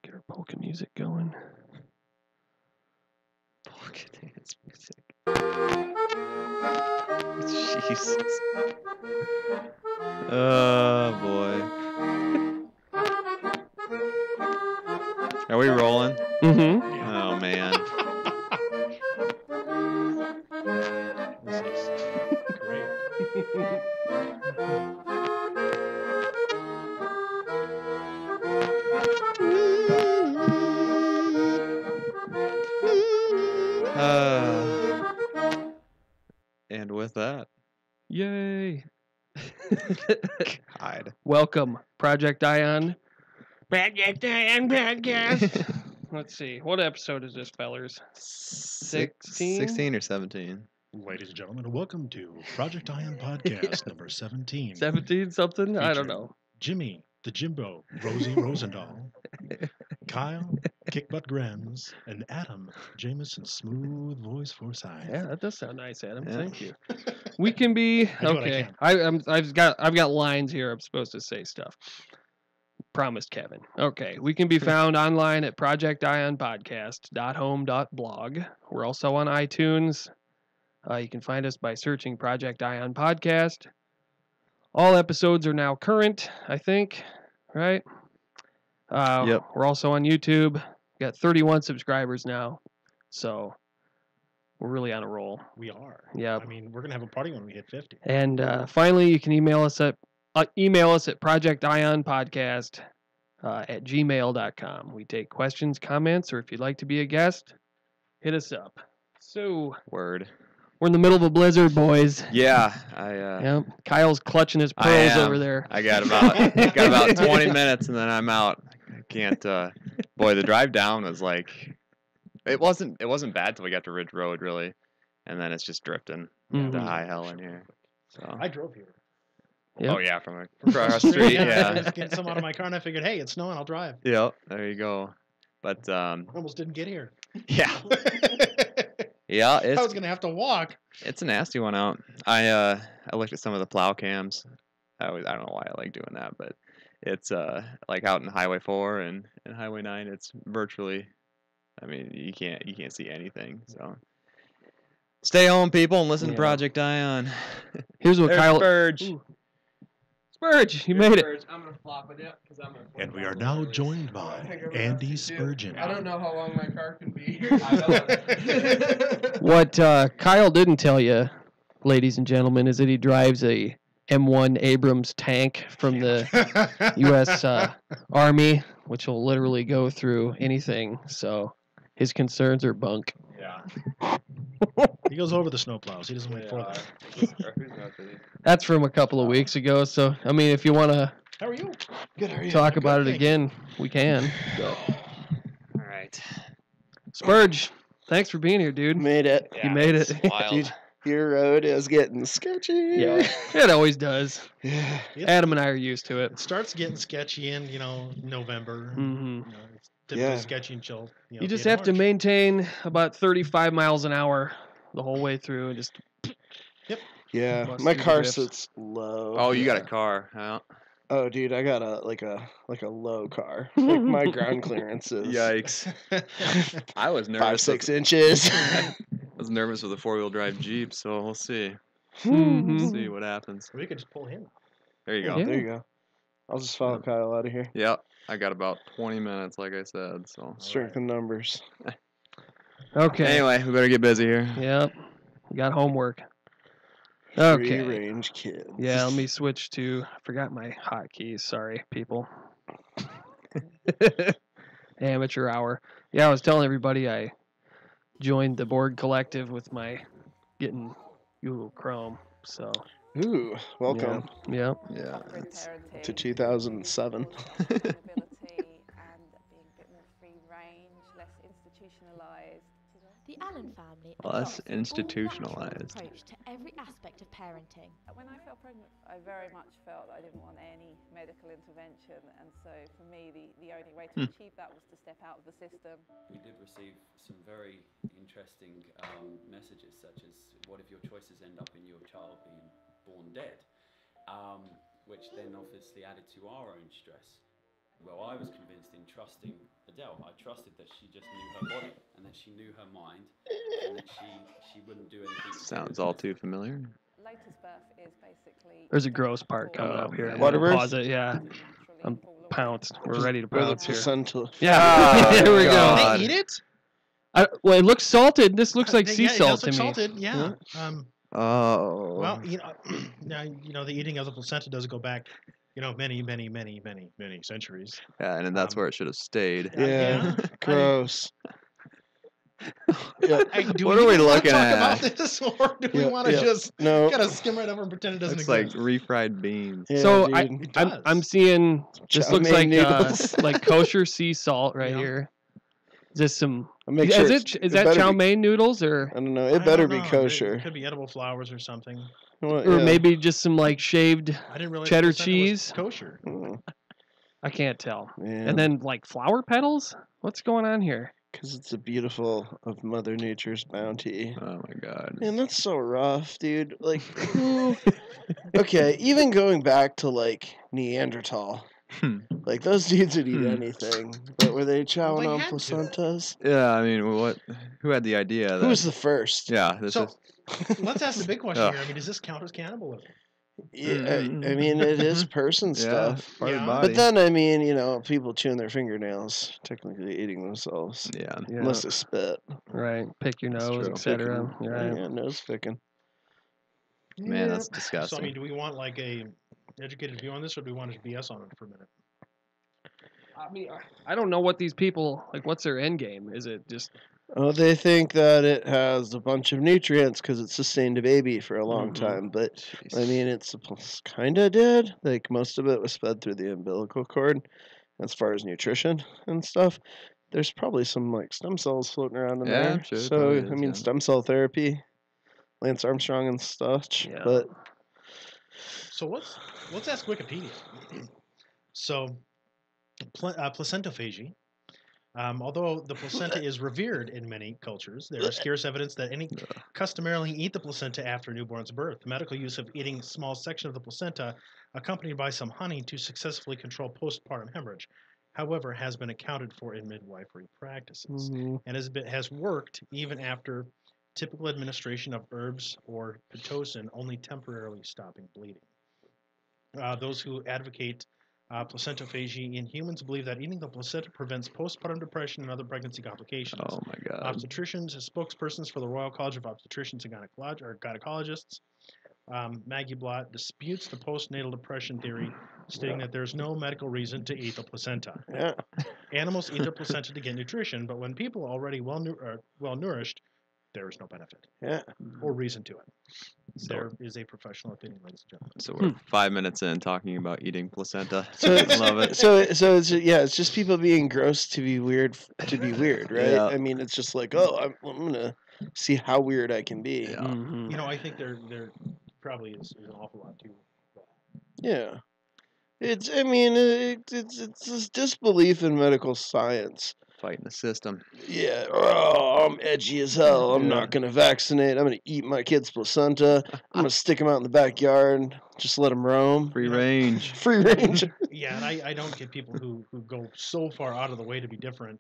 Get our polka music going. Polka dance music. Jesus. Oh, boy. Are we rolling? Mm-hmm. Oh, man. This is great. And with that, Yay. God. Welcome, Project Ion. Project Ion podcast. Let's see. What episode is this, fellers? 16? 16 or 17? Ladies and gentlemen, welcome to Project Ion Podcast number 17. 17 something? I don't Featuring know. Jimmy, the Jimbo, Rosie Rosendahl, Kyle, Kickbutt Grems, and Adam, Jameson, Smooth Voice Forsyth. Yeah, that does sound nice, Adam. Yeah. Thank you. We can be I do what I okay. can. I've got lines here. I'm supposed to say stuff. Promised Kevin. Okay, we can be found online at projectionpodcast.home.blog. We're also on iTunes. You can find us by searching Project Ion Podcast. All episodes are now current, I think, right? Yep. We're also on YouTube. We got 31 subscribers now, so we're really on a roll. We are. Yep. I mean, we're going to have a party when we hit 50. And finally, you can email us at projectionpodcast at gmail.com. We take questions, comments, or if you'd like to be a guest, hit us up. So Word. we're in the middle of a blizzard, boys. Yeah, Yep. Kyle's clutching his pearls over there. I got about 20 minutes and then I'm out. I can't. Boy, the drive down was like, it wasn't bad till we got to Ridge Road really, and then it's just drifting to high hell in here. So I drove here. Yep. Oh yeah, from across the street. I Yeah. was getting some out of my car and I figured, hey, it's snowing, I'll drive. Yep. There you go. But I almost didn't get here. yeah. Yeah, I was going to have to walk. it's a nasty one out. I looked at some of the plow cams. I don't know why I like doing that, but it's like out in Highway 4 and Highway 9. It's virtually, I mean, you can't see anything. So stay home, people, and listen to Yeah. Project Ion. Here's what There's Kyle. Spurge. Ooh. Spurge, you made it. I'm gonna flop it up because I'm gonna. And we are now joined by Andy Spurgin. I don't know how long my car can be. What Kyle didn't tell you, ladies and gentlemen, is that he drives a M1 Abrams tank from the U.S. Army, which will literally go through anything. So his concerns are bunk. Yeah. He goes over the snowplows. He doesn't wait for them. That's from a couple of weeks ago. So, I mean, if you want to How are you? Good, how are you? talk about it Good, again, we can. All right. Spurge, thanks for being here, dude. Made it. You made it. it's Wild. Dude, your road is getting sketchy. Yeah, it always does. Yeah. Adam and I are used to it. It starts getting sketchy in, November. Hmm It's typically Yeah. sketchy until, You just the end have of to March. maintain about 35 miles an hour the whole way through, and just Yeah. Bust My through the car drifts. sits low. Oh, you got a car, huh? Oh, dude, I got a low car. Like my ground clearance is Yikes. I was nervous. 5-6 inches. I was nervous with a 4-wheel drive Jeep, so we'll see. Mhm. We'll see what happens. We could just pull him. There you go. Yeah. There you go. I'll just follow Kyle out of here. Yep. I got about 20 minutes, like I said. So Strength in numbers. Okay. anyway, we better get busy here. Yep. We got homework. Free Okay. range kids. Yeah, let me switch to. I forgot my hotkeys. Sorry, people. Amateur hour. Yeah, I was telling everybody I joined the board collective with my getting Google Chrome. So. Ooh, welcome Yep. Yeah. to 2007. sustainability and being a bit more free range, less institutionalized. The Allen family Less adopts an institutionalized. all-natural approach to every aspect of parenting. When I felt pregnant, I very much felt I didn't want any medical intervention, and so for me, the only way to achieve that was to step out of the system. We did receive some very interesting messages, such as, what if your choices end up in your child being born dead? Which then obviously added to our own stress. Well, I was convinced in trusting the Adele. I trusted that she just knew her body and that she knew her mind and that she wouldn't do anything. Sounds all too familiar. Latest birth is basically. There's a gross part coming up here. I'm man. gonna Waterbirth? pause it. Yeah, I'm pounced. We're ready to Or the pounce here. placenta. Yeah, Oh, there we God. They eat it? well, it looks salted. This looks like sea Yeah, it salt does to look me. salted, yeah. Oh. Well, now, the eating of the placenta does go back, many, many, many, many, many centuries. Yeah, and that's where it should have stayed. Yeah. yeah. Gross. Yeah. Do What are we even wanna looking talk at? about this, or do we want to just No. kind of skim right over and pretend it doesn't It's like exist? refried beans. Yeah, So dude. It I'm does. seeing this Chow looks mein like noodles. like kosher sea salt right Yeah. here. Is this some? I'll make Is sure it? it Is that better chow be- mein noodles or I don't know. I It better don't be know. kosher. It could be edible flowers or something. Well, or yeah. maybe just some like shaved? I didn't realize Cheddar placenta was cheese? kosher. I can't tell. Yeah. And then like flower petals. What's going on here? Because it's a beautiful of Mother Nature's bounty. Oh my God. Man, that's so rough, dude. Like, who? Okay, even going back to like Neanderthal, like those dudes would eat anything. But were they chowing they on had to. placentas? Yeah, I mean, what? Who had the idea? That, Who was the first? Yeah, this So is. let's ask the big question Ugh. here. I mean, does this count as cannibalism? Yeah, I mean, it is person Yeah, stuff. part of Yeah. the body. But then, I mean, people chewing their fingernails, technically eating themselves. Yeah. Yeah. Unless they spit. Right. Pick your That's nose, true. etc. Picking. Right. Yeah, nose picking. Man, that's So, disgusting. I mean, do we want like a educated view on this, or do we want to BS on it for a minute? I mean, I don't know what these people like. What's their end game? Is it just Oh, they think that it has a bunch of nutrients because it sustained a baby for a long time. But, Jeez. I mean, it's kind of did. Like, most of it was fed through the umbilical cord as far as nutrition and stuff. There's probably some, like, stem cells floating around in Yeah, there. I'm sure there So, probably I is, mean, yeah. stem cell therapy, Lance Armstrong and such. Yeah. But, So let's ask Wikipedia. So, placentophagy. Although the placenta is revered in many cultures, there is scarce evidence that any customarily eat the placenta after a newborn's birth. The medical use of eating a small section of the placenta, accompanied by some honey, to successfully control postpartum hemorrhage, however, has been accounted for in midwifery practices, and has worked even after typical administration of herbs or pitocin, only temporarily stopping bleeding. Those who advocate placentophagy in humans believe that eating the placenta prevents postpartum depression and other pregnancy complications. Oh my God. Obstetricians, spokespersons for the Royal College of Obstetricians and Gynecologists, Maggie Blott disputes the postnatal depression theory, stating that there's no medical reason to eat the placenta. yeah. Animals eat their placenta to get nutrition, but when people are already well nourished, there is no benefit Yeah. or reason to it. There is a professional opinion, ladies and gentlemen. So we're 5 minutes in talking about eating placenta. So Love it. So it's just people being gross to be weird, right? Yeah. I mean, it's just like, oh, I'm gonna see how weird I can be. Yeah. You know, I think there probably is an awful lot too. Yeah. It's this disbelief in medical science. Fighting the system. Yeah, oh, I'm edgy as hell. I'm not gonna vaccinate. I'm gonna eat my kid's placenta. I'm gonna stick him out in the backyard, just let him roam. Free range. Free range. Yeah, and I don't get people who go so far out of the way to be different,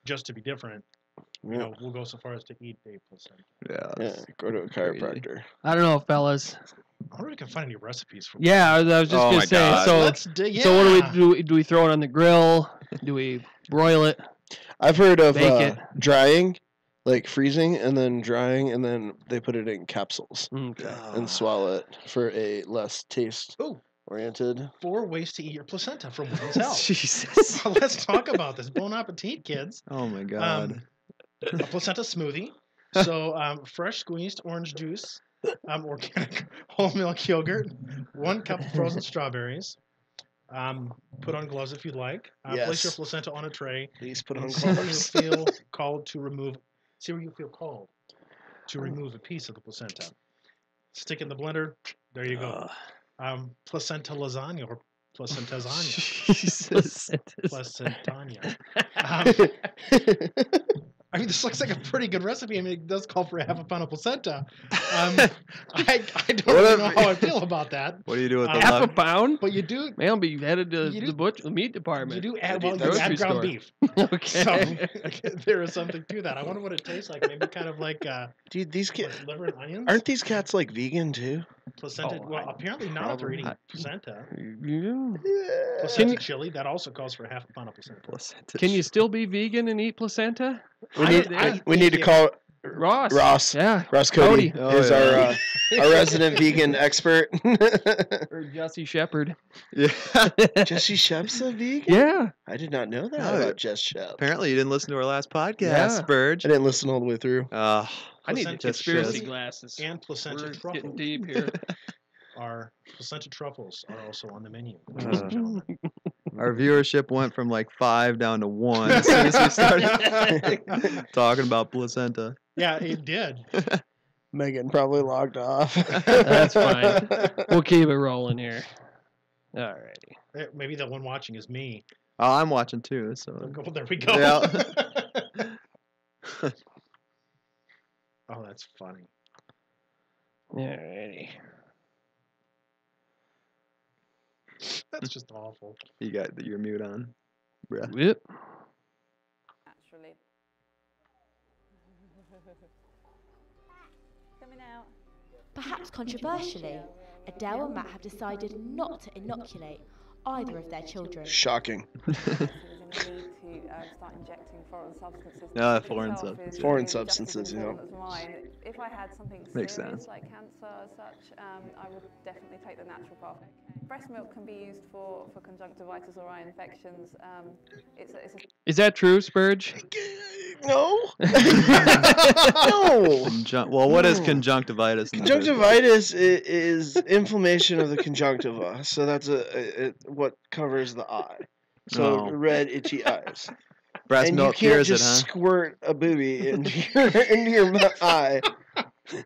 just to be different. You know, we'll go so far as to eat a placenta. Yeah. Yeah, go to a chiropractor. I don't know, fellas. I wonder if we can find any recipes for. Yeah, I was just Oh gonna my say. God. So, Let's yeah. so what do? Do we throw it on the grill? Do we broil it? I've heard of Bake it. drying, like freezing and then drying, and then they put it in capsules Okay. and swallow it for a less taste Ooh, oriented. 4 ways to eat your placenta for women's health. Jesus. Well, let's talk about this. Bon appetit, kids. Oh my God. A placenta smoothie. So, fresh squeezed orange juice, organic whole milk yogurt, 1 cup of frozen strawberries. Put on gloves if you'd like. Place your Yes. placenta on a tray. Please put on And see where you gloves. feel called to remove. See where you feel called to remove a piece of the placenta. Stick in the blender. There you go. Placenta lasagna or placenta lasagna. Jesus. Placentania. I mean, this looks like a pretty good recipe. I mean, it does call for half a pound of placenta. I don't really know how I feel about that. What do you do with the Half a left? pound? But you do. Man, I'll be headed to You do- the meat department. You do add, Maybe well, you that's add grocery ground store. beef. Okay. So there is something to that. I wonder what it tastes like. Maybe kind of like Dude, these like cats liver and onions. aren't these cats like vegan too? Placenta. Oh, Well, apparently not if they're eating placenta. Yeah. Placenta chili, that also calls for half a pound of placenta. Placenta Can you chili. still be vegan and eat placenta? We need I we need to think call Ross. Ross. Yeah. Ross Cody Cody. Oh, is yeah. our resident vegan expert. Or Jesse Shepard. Yeah. Jesse Shep's a vegan? Yeah. I did not know that No, about Jess Shep. Apparently, you didn't listen to our last podcast, Yeah. Spurge. I didn't listen all the way through. I need Placenta conspiracy chili glasses. and placenta We're truffles getting deep here. are placenta truffles are also on the menu. Our viewership went from like 5 down to 1 as soon as we started talking about placenta. Yeah, it did. Megan probably logged off. That's fine. We'll keep it rolling here. Alrighty. Maybe the one watching is me. Oh, I'm watching too. So Well, there we go. Yeah. Oh, that's funny. Alrighty. That's just awful. you got your mute on, bruh. Yep. Naturally. Coming out. Perhaps controversially, Adele and Matt have decided not to inoculate either of their children. Shocking. There's a need to start injecting foreign substances. Ah, Which foreign itself substances. is Foreign really just as substances, you know. important as mine. If I had something Makes serious sense. like cancer as such, I would definitely take the natural path. Breast milk can be used for conjunctivitis or eye infections. It's a Is that true, Spurge? No. No. Well, what is No. conjunctivitis? in the first place? Conjunctivitis is inflammation of the conjunctiva, so that's what covers the eye. So Oh. red, itchy eyes. Breast And milk you can't cures it, just huh? squirt a booby into your eye.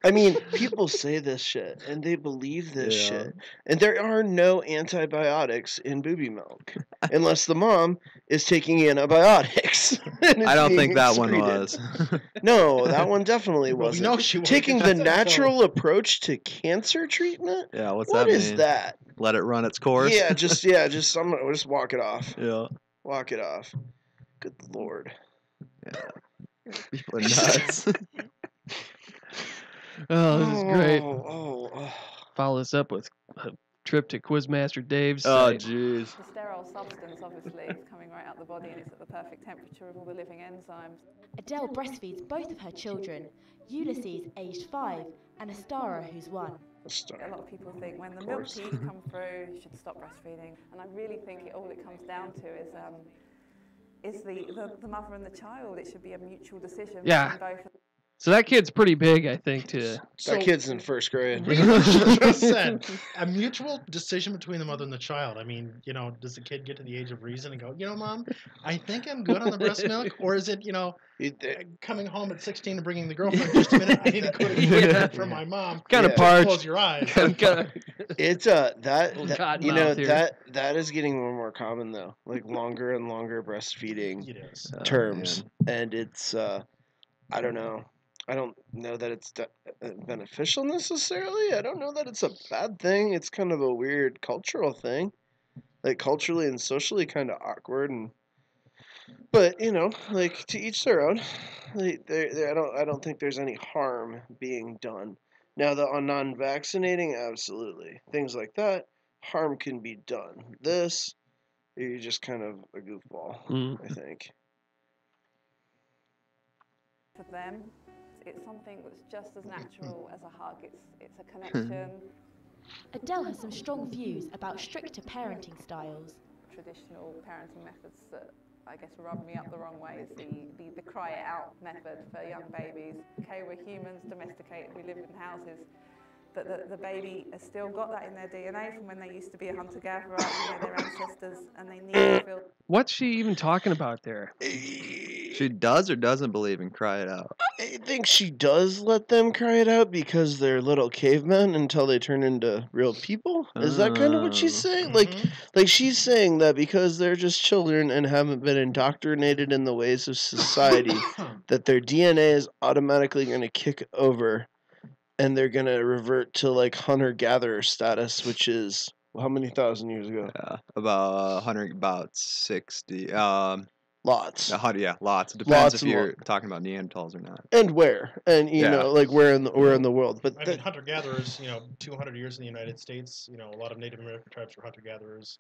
I mean, people say this shit, and they believe this Yeah. shit. And there are no antibiotics in booby milk, unless the mom is taking antibiotics. and I it's don't being think that one excreted. was. No, that one definitely Well, we wasn't. know she wasn't, Taking 'cause the that's so- natural approach to cancer treatment? Yeah, what's What that is mean? that? Let it run its course? Yeah, just I'm gonna just walk it off. Yeah. Walk it off. Good lord. Yeah. People are nuts. Oh, this is great. Oh. Follow this up with a trip to Quizmaster Dave's Oh, site. jeez. The sterile substance, obviously, is coming right out the body and it's at the perfect temperature of all the living enzymes. Adele breastfeeds both of her children, Ulysses, aged 5, and Astara, who's 1. A lot of people think when the milk teeth come through, you should stop breastfeeding. And I really think all it comes down to is the mother and the child. It should be a mutual decision Yeah. between both. So that kid's pretty big, I think, to That kid's in first grade. Read what she just said. A mutual decision between the mother and the child. I mean, does the kid get to the age of reason and go, Mom, I think I'm good on the breast milk? Or is it, coming home at 16 and bringing the girlfriend, just a minute, I need to go to the for my mom. kind of Yeah. parched. Close your eyes. It's that Cottonmouth here. that is getting more and more common though. Like longer and longer breastfeeding It is. terms, and it's I don't know. I don't know that it's beneficial necessarily. I don't know that it's a bad thing. It's kind of a weird cultural thing, like culturally and socially kind of awkward. But like to each their own. I don't think there's any harm being done. Now, on non-vaccinating, absolutely things like that, harm can be done. This, you're just kind of a goofball, I think. For them, it's something that's just as natural as a hug. It's a connection. Adele has some strong views about stricter parenting styles. Traditional parenting methods that I guess rub me up the wrong way is the cry it out method for young babies. Okay, we're humans, domesticated, we live in houses, but the baby has still got that in their DNA from when they used to be a hunter-gatherer, their ancestors, and they need to feel. What's she even talking about there? She does or doesn't believe in cry it out. I think she does let them cry it out because they're little cavemen until they turn into real people. Is that kind of what she's saying? Like she's saying that because they're just children and haven't been indoctrinated in the ways of society, that their DNA is automatically going to kick over and they're going to revert to like hunter-gatherer status, which is how many thousand years ago? Yeah, about 100, about 60. Lots. 100, yeah, lots. It depends Lots if and you're talking about Neanderthals or not. And where? And, you Yeah. know, like where in the world. But I mean, hunter-gatherers, 200 years in the United States, a lot of Native American tribes were hunter-gatherers.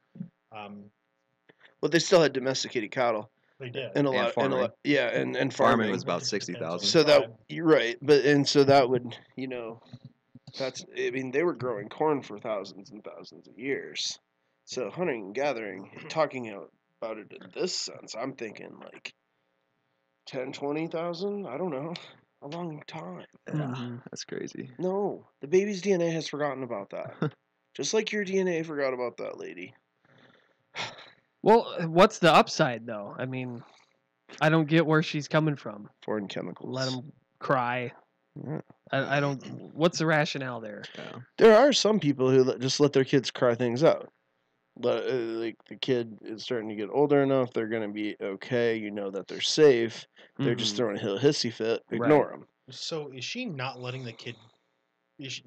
But they still had domesticated cattle. They did. And a And lot, farming. and Farming farming. was about 60,000. So that, you're right. But, and so that would, they were growing corn for thousands and thousands of years. So hunting and gathering, talking about it in this sense, I'm thinking like 10, 20,000? I don't know. A long time. Yeah, that's crazy. No, the baby's DNA has forgotten about that. Just like your DNA forgot about that, lady. Well, what's the upside though? I mean, I don't get where she's coming from. Foreign chemicals. Let them cry. Yeah. I don't. What's the rationale there? Yeah. There are some people who just let their kids cry things out. Like the kid is starting to get older enough, they're gonna be okay. You know that they're safe. They're just throwing a hissy fit. Ignore them. So is she not letting the kid? Is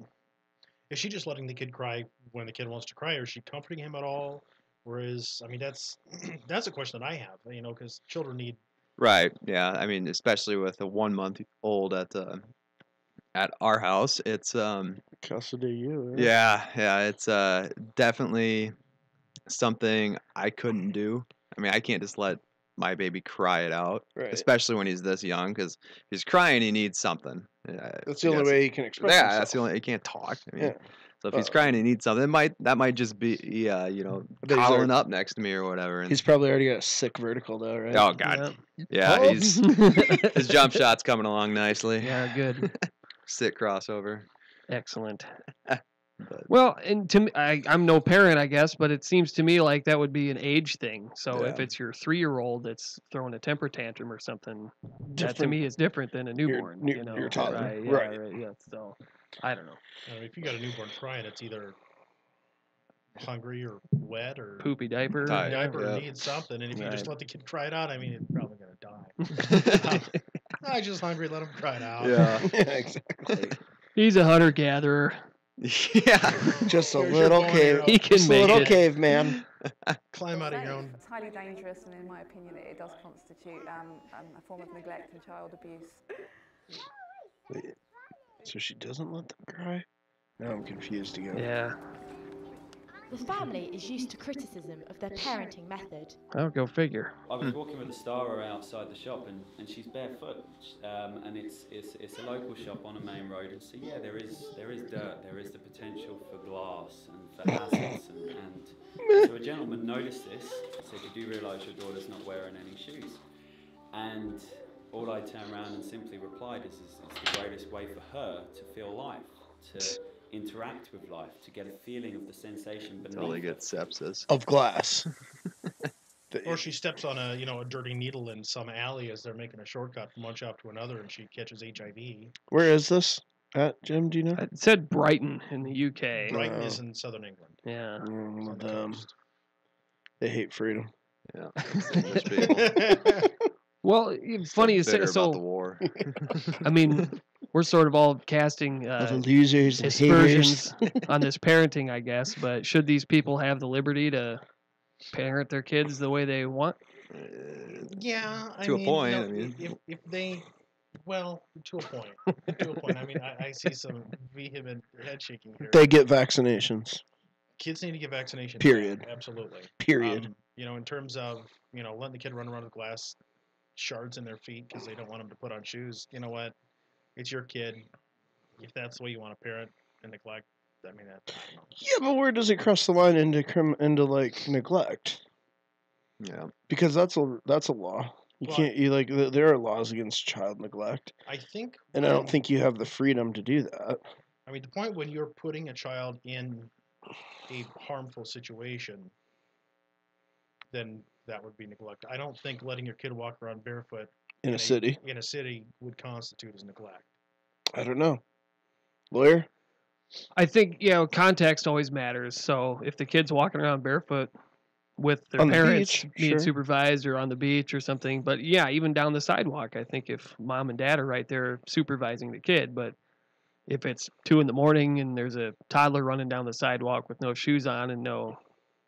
she just letting the kid cry when the kid wants to cry, or is she comforting him at all? Whereas, I mean, that's a question that I have. Because children need. Right. Yeah. I mean, especially with a 1 month old at our house, it's Custody you. Right? yeah, it's definitely something I couldn't do. I mean, I can't just let my baby cry it out, Right. especially when he's this young, because if he's crying, he needs something. That's the only way he can express himself. Yeah, that's the only. He can't talk. I mean, Yeah. so if he's crying, he needs something. That might just be coddling up next to me or whatever. And, He's probably already got a sick vertical though, right? oh God, yeah, his jump shot's coming along nicely. Yeah, good. Sit crossover. Excellent. But, Well, and to me, I'm no parent, I guess, but it seems to me like that would be an age thing. So if Yeah. it's your 3-year-old that's throwing a temper tantrum or something, that to Different. me is different than a newborn. your toddler. Right? Yeah, Right. Yeah. So I don't know. If you got a newborn crying, it's either hungry or wet or Poopy diaper. Right. diaper Yeah. needs something, and if you just Right. let the kid cry it out, I mean, it's probably gonna die. I'm just hungry. Let him cry it out. yeah. Yeah, exactly. He's a hunter gatherer. Yeah. Just a Here's your little bone cave. arrow. He can Just a make little it. caveman. Climb out of your own. It's highly dangerous, and in my opinion, it does constitute a form of neglect and child abuse. Wait, so she doesn't let them cry? Now I'm confused again. Yeah. The family is used to criticism of their parenting method. I'll go figure. I was walking with the Star outside the shop, and she's barefoot, and it's a local shop on a main road. And so yeah, there is dirt, there is the potential for glass and for hazards, and so a gentleman noticed this. Said, "You do realise your daughter's not wearing any shoes?" And all I turned around and simply replied is it's the greatest way for her to feel life, to interact with life, to get a feeling of the sensation beneath. Totally get sepsis. Of glass. Or she steps on a dirty needle in some alley as they're making a shortcut from one shop to another, and she catches HIV. Where is this at, Jim? Do you know? It said Brighton in the UK. Brighton is in southern England. Yeah. It's on the coast. They hate freedom. Yeah. English people. Well, it's funny you say Bitter about the so. war. I mean, we're sort of all casting Little losers and haters. aspersions on this parenting, I guess. But should these people have the liberty to parent their kids the way they want? Yeah, To a point, I mean. if they, well, to a point. To a point. I mean, I see some vehement head shaking here. They get vaccinations. Kids need to get vaccinations. Period. Yeah, absolutely. Period. In terms of, letting the kid run around with glass shards in their feet because they don't want them to put on shoes. You know what? It's your kid. If that's the way you want to parent and neglect, I mean, I don't know. Yeah, but where does it cross the line into like neglect? Yeah. Because that's a law. There are laws against child neglect, I think, and I don't think you have the freedom to do that. I mean, the point when you're putting a child in a harmful situation, then that would be neglect. I don't think letting your kid walk around barefoot In a city. would constitute as neglect. I don't know. Lawyer? I think context always matters. So if the kid's walking around barefoot, with their On the parents beach, being sure. supervised or on the beach or something. But yeah, even down the sidewalk, I think if mom and dad are right there supervising the kid, but if it's 2 a.m. and there's a toddler running down the sidewalk with no shoes on and no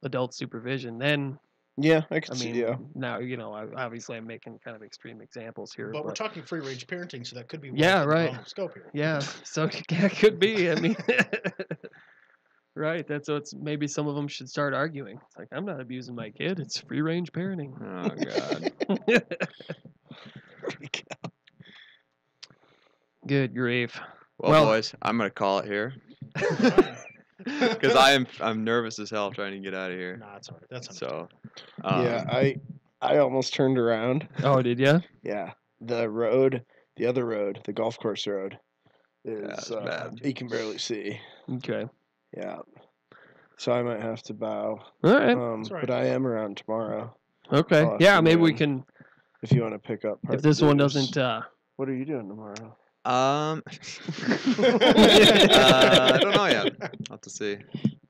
adult supervision, then Yeah, I can I see. mean, Yeah. now obviously I'm making kind of extreme examples here, But we're talking free range parenting, so that could be Yeah, within the right. realm of scope here. yeah, so yeah, it could be. I mean, right? That's what maybe some of them should start arguing. It's like I'm not abusing my kid; it's free range parenting. Oh God. Good grief. Well, boys, I'm gonna call it here because I'm nervous as hell trying to get out of here. Nah, it's all right. That's So, Yeah, I almost turned around. Oh, did ya? Yeah, the other road, the golf course road, it's is bad. you can barely see. Okay. Yeah, so I might have to bow. All right. all right. But I am around tomorrow. Okay. Yeah, maybe we afternoon. can. If you want to pick up. If this one dues. doesn't. What are you doing tomorrow? I don't know yet. I'll have to see.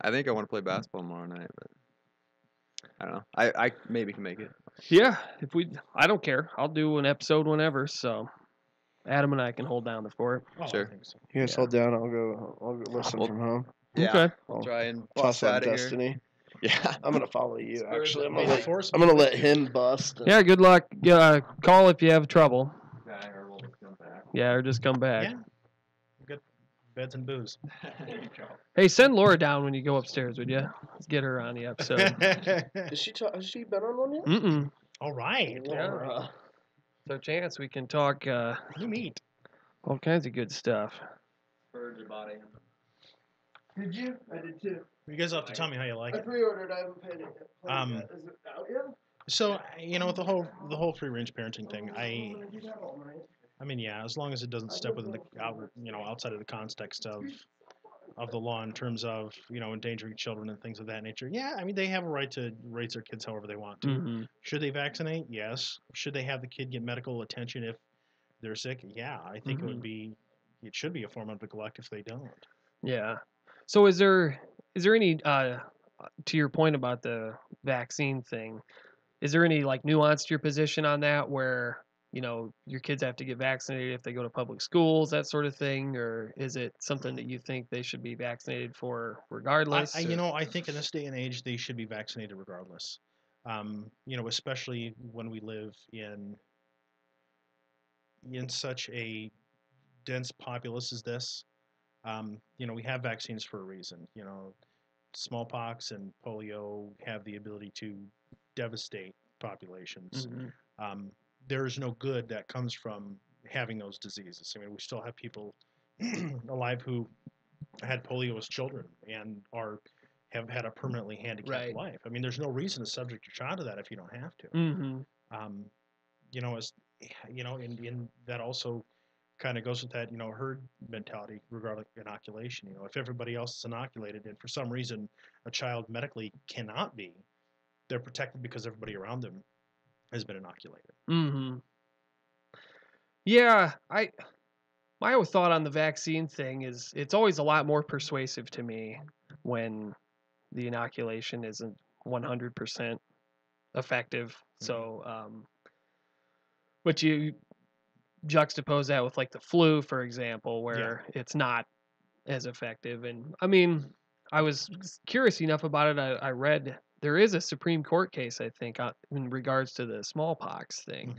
I think I want to play basketball tomorrow night, but I don't know. I maybe can make it. Yeah, I don't care. I'll do an episode whenever. So, Adam and I can hold down the fort. Oh, Sure. I think so. You guys Yeah. hold down. I'll go listen Well, from home. Yeah. Okay. I'll try and Toss bust on out of here. Destiny. Yeah. I'm gonna follow you. Spurs Actually, May the force I'm be gonna with let you. him bust. Yeah. Good luck. Call if you have trouble. Okay, or we'll just come back. Yeah, or just come back. Yeah. Good beds and booze. Hey, send Laura down when you go upstairs, would you? Let's get her on the episode. Has she been on one yet? Mm-mm. All right. Yeah. So, chance we can talk You meet. all kinds of good stuff. Spurge your body. Did you? I did too. You guys have to tell me how you like it. pre-ordered. I haven't paid it yet. Um, Is it out yet? So with the whole free range parenting thing, I mean, yeah, as long as it doesn't step within outside of the context of the law in terms of endangering children and things of that nature. Yeah, I mean they have a right to raise their kids however they want to. Mm-hmm. Should they vaccinate? Yes. Should they have the kid get medical attention if they're sick? Yeah, I think it should be a form of neglect if they don't. Yeah. So, is there any to your point about the vaccine thing? Is there any nuance to your position on that where, your kids have to get vaccinated if they go to public schools, that sort of thing? Or is it something that you think they should be vaccinated for regardless? I think in this day and age, they should be vaccinated regardless. Especially when we live in such a dense populace as this. We have vaccines for a reason. Smallpox and polio have the ability to devastate populations. Mm-hmm. There's no good that comes from having those diseases. I mean, we still have people alive who had polio as children and have had a permanently handicapped life. I mean, there's no reason to subject your child to that if you don't have to. Mm-hmm. And that also kind of goes with that, herd mentality regarding inoculation. If everybody else is inoculated and for some reason a child medically cannot be, they're protected because everybody around them has been inoculated. Mm-hmm. Yeah, my whole thought on the vaccine thing is it's always a lot more persuasive to me when the inoculation isn't 100% effective. So, but you juxtapose that with the flu, for example, where it's not as effective. And I mean, I was curious enough about it. I read there is a Supreme Court case, I think, in regards to the smallpox thing,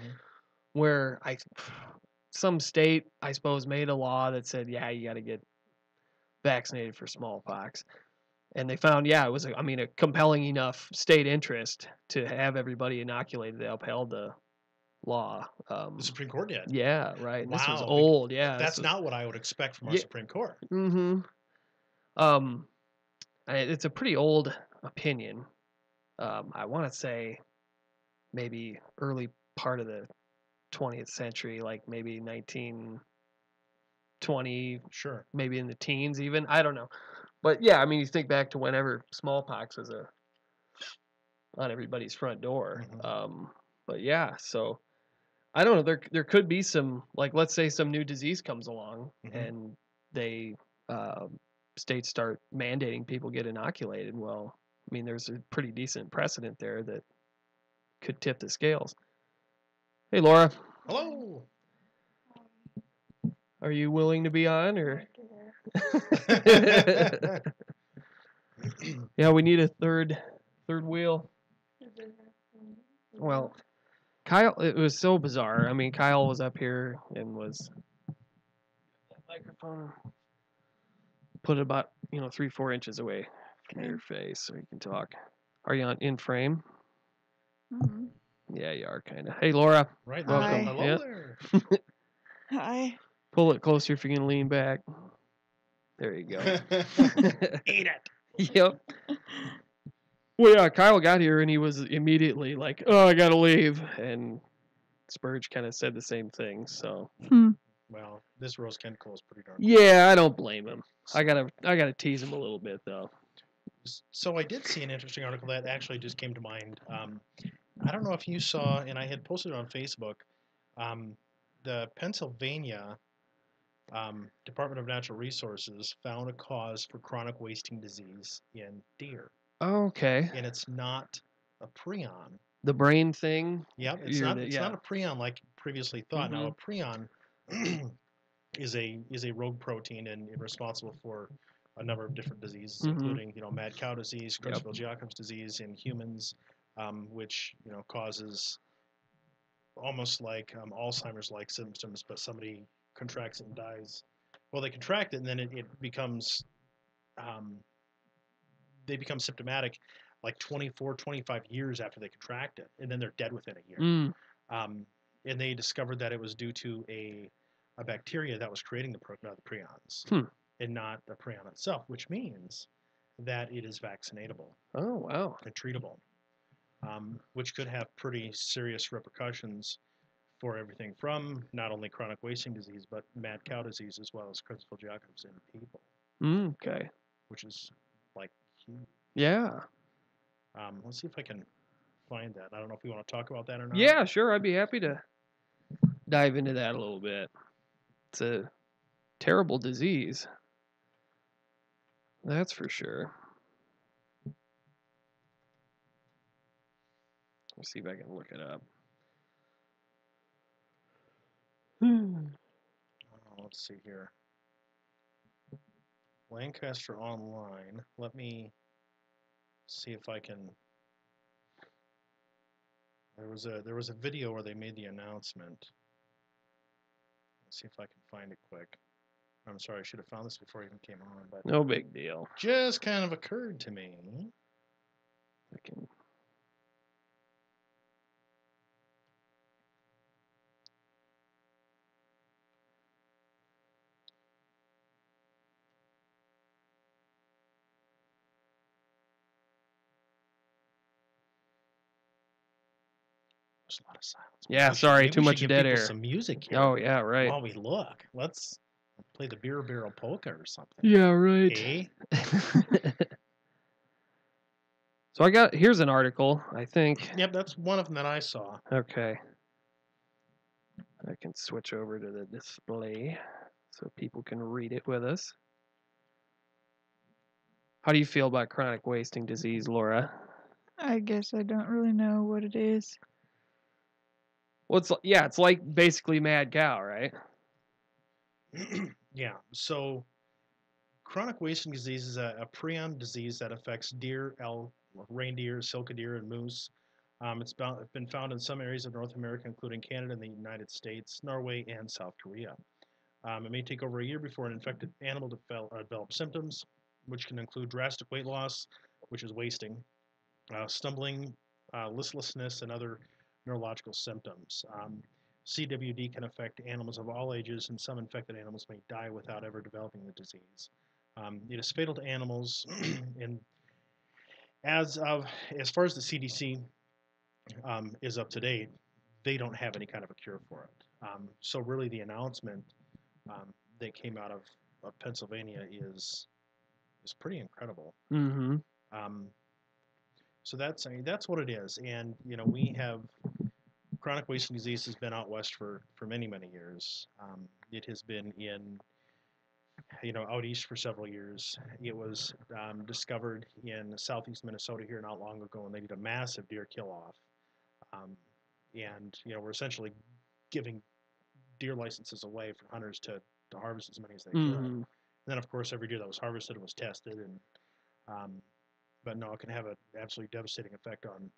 where some state, I suppose, made a law that said, yeah, you got to get vaccinated for smallpox. And they found, it was, a compelling enough state interest to have everybody inoculated. They upheld the law. The Supreme Court did. Yeah, right. Wow. This was old. Yeah, that's not what I would expect from our Supreme Court. Mm-hmm. It's a pretty old opinion. I want to say maybe early part of the 20th century, maybe 1920, sure, maybe in the teens even. I don't know. But yeah, I mean, you think back to whenever smallpox was on everybody's front door. But yeah, so I don't know. There could be some, let's say some new disease comes along and they states start mandating people get inoculated. Well, I mean, there's a pretty decent precedent there that could tip the scales. Hey, Laura, Hello. are you willing to be on, or? Yeah, we need a third wheel. Well, Kyle, it was so bizarre. I mean, Kyle was up here and was microphone put about 3-4 inches away from your face so you can talk. Are you in frame? Mm-hmm. Yeah, you are kind of. Hey, Laura. Right. Welcome. Hello Yeah. there. Hi. Pull it closer if you can lean back. There you go. Eat it. Yep. Well, yeah, Kyle got here and he was immediately like, "Oh, I gotta leave," and Spurge kind of said the same thing. So. Well, this rose can close pretty darn. Yeah, I don't blame him. I gotta tease him a little bit though. So I did see an interesting article that actually just came to mind. I don't know if you saw, and I had posted it on Facebook. The Pennsylvania Department of Natural Resources found a cause for chronic wasting disease in deer, Okay. and it's not a prion. The brain thing. Yep, it's not. It's not a prion like previously thought. Now, a prion is a rogue protein and responsible for a number of different diseases, including mad cow disease, Creutzfeldt-Jakob's disease in humans, which causes almost like Alzheimer's-like symptoms, but somebody contracts it and dies. Well, they contract it and then it becomes they become symptomatic like 24, 25 years after they contract it, and then they're dead within a year. And they discovered that it was due to a bacteria that was creating the prions, and not the prion itself, which means that it is vaccinatable. Oh, wow. And treatable, which could have pretty serious repercussions for everything from not only chronic wasting disease, but mad cow disease, as well as Creutzfeldt-Jakob's in people. Okay. Which is like huge. Yeah. Let's see if I can find that. I don't know if we want to talk about that or not. Yeah, sure. I'd be happy to dive into that a little bit. It's a terrible disease. That's for sure. Let's see if I can look it up. Let's see here. Lancaster Online. Let me see if I can. There was a video where they made the announcement. Let's see if I can find it quick. I'm sorry, I should have found this before I even came on, but no big deal. Just kind of occurred to me. I can. There's a lot of silence. Yeah, sorry, too much give dead people air. Some music here. Oh yeah, right. While we look, let's play the beer barrel polka or something. Yeah, right. Okay. So here's an article, I think. Yep, that's one of them that I saw. Okay. I can switch over to the display so people can read it with us. How do you feel about chronic wasting disease, Laura? I guess I don't really know what it is. Well, it's like basically mad cow, right? Yeah. So, chronic wasting disease is a prion disease that affects deer, elk, reindeer, silkdeer, and moose. It's been found in some areas of North America, including Canada and the United States, Norway, and South Korea. It may take over a year before an infected animal develops symptoms, which can include drastic weight loss, which is wasting, stumbling, listlessness, and other neurological symptoms. CWD can affect animals of all ages, and some infected animals may die without ever developing the disease. It is fatal to animals, and as far as the CDC is up to date, they don't have any kind of a cure for it. So really, the announcement that came out of Pennsylvania is pretty incredible. Mm-hmm. So that's what it is, and we have chronic wasting disease has been out west for many years. It has been in out east for several years. It was discovered in southeast Minnesota here not long ago, and they did a massive deer kill-off. And we're essentially giving deer licenses away for hunters to harvest as many as they could. And then, of course, every deer that was harvested was tested, and but no, it can have an absolutely devastating effect on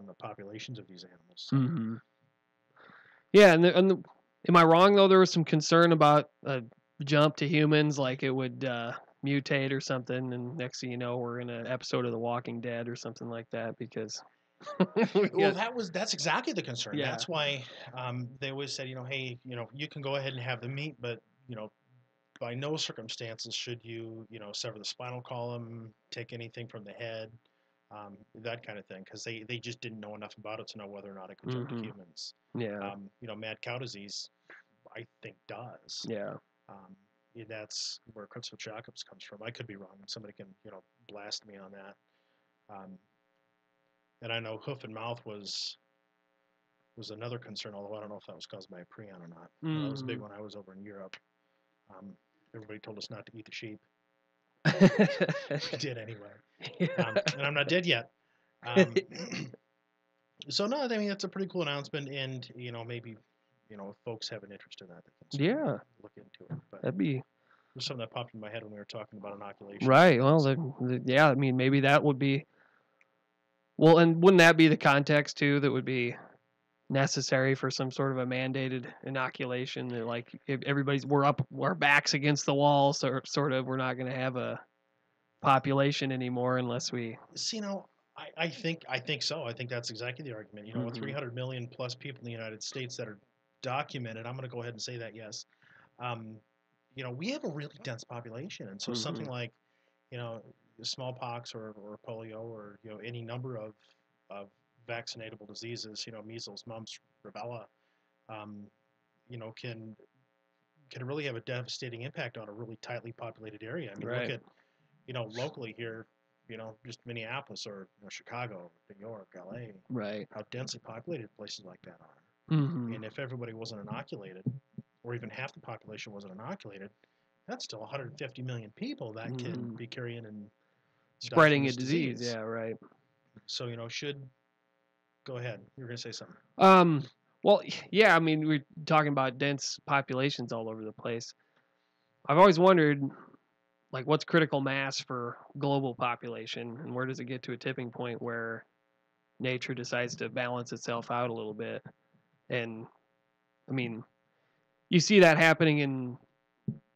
the populations of these animals. Mm-hmm. Yeah, and am I wrong though? There was some concern about a jump to humans, like it would mutate or something, and next thing you know, we're in an episode of The Walking Dead or something like that because. Well, that's exactly the concern. Yeah. That's why they always said, hey, you can go ahead and have the meat, but by no circumstances should you, sever the spinal column, take anything from the head, that kind of thing, because they just didn't know enough about it to know whether or not it could jump to humans. Yeah. Mad cow disease, I think does. Yeah. That's where Creutzfeldt Jacobs comes from. I could be wrong, and somebody can, blast me on that. And I know hoof and mouth was another concern, although I don't know if that was caused by a prion or not. That was a big one. I was over in Europe. Everybody told us not to eat the sheep. We did anyway. And I'm not dead yet. So no, I mean, that's a pretty cool announcement, and maybe if folks have an interest in that, they can look into it. But that'd be. There's something that popped in my head when we were talking about inoculation. Right. Well, yeah. I mean, maybe that would be. Well, and wouldn't that be the context too? That would be necessary for some sort of a mandated inoculation. That like if we're up, our backs against the wall, so sort of we're not going to have a population anymore unless we. See, I think so. I think that's exactly the argument. With 300 million plus people in the United States that are documented, I'm going to go ahead and say that yes. We have a really dense population, and so something like, smallpox or polio or any number of vaccinatable diseases, measles, mumps, rubella, can really have a devastating impact on a really tightly populated area. I mean, look at locally here, just Minneapolis or Chicago, New York, LA, right? How densely populated places like that are. And if everybody wasn't inoculated, or even half the population wasn't inoculated, that's still 150 million people that can be carrying and spreading a disease. Yeah, right. So should go ahead. You were gonna say something. Well, yeah. I mean, we're talking about dense populations all over the place. I've always wondered, like, what's critical mass for global population, and where does it get to a tipping point where nature decides to balance itself out a little bit? And I mean, you see that happening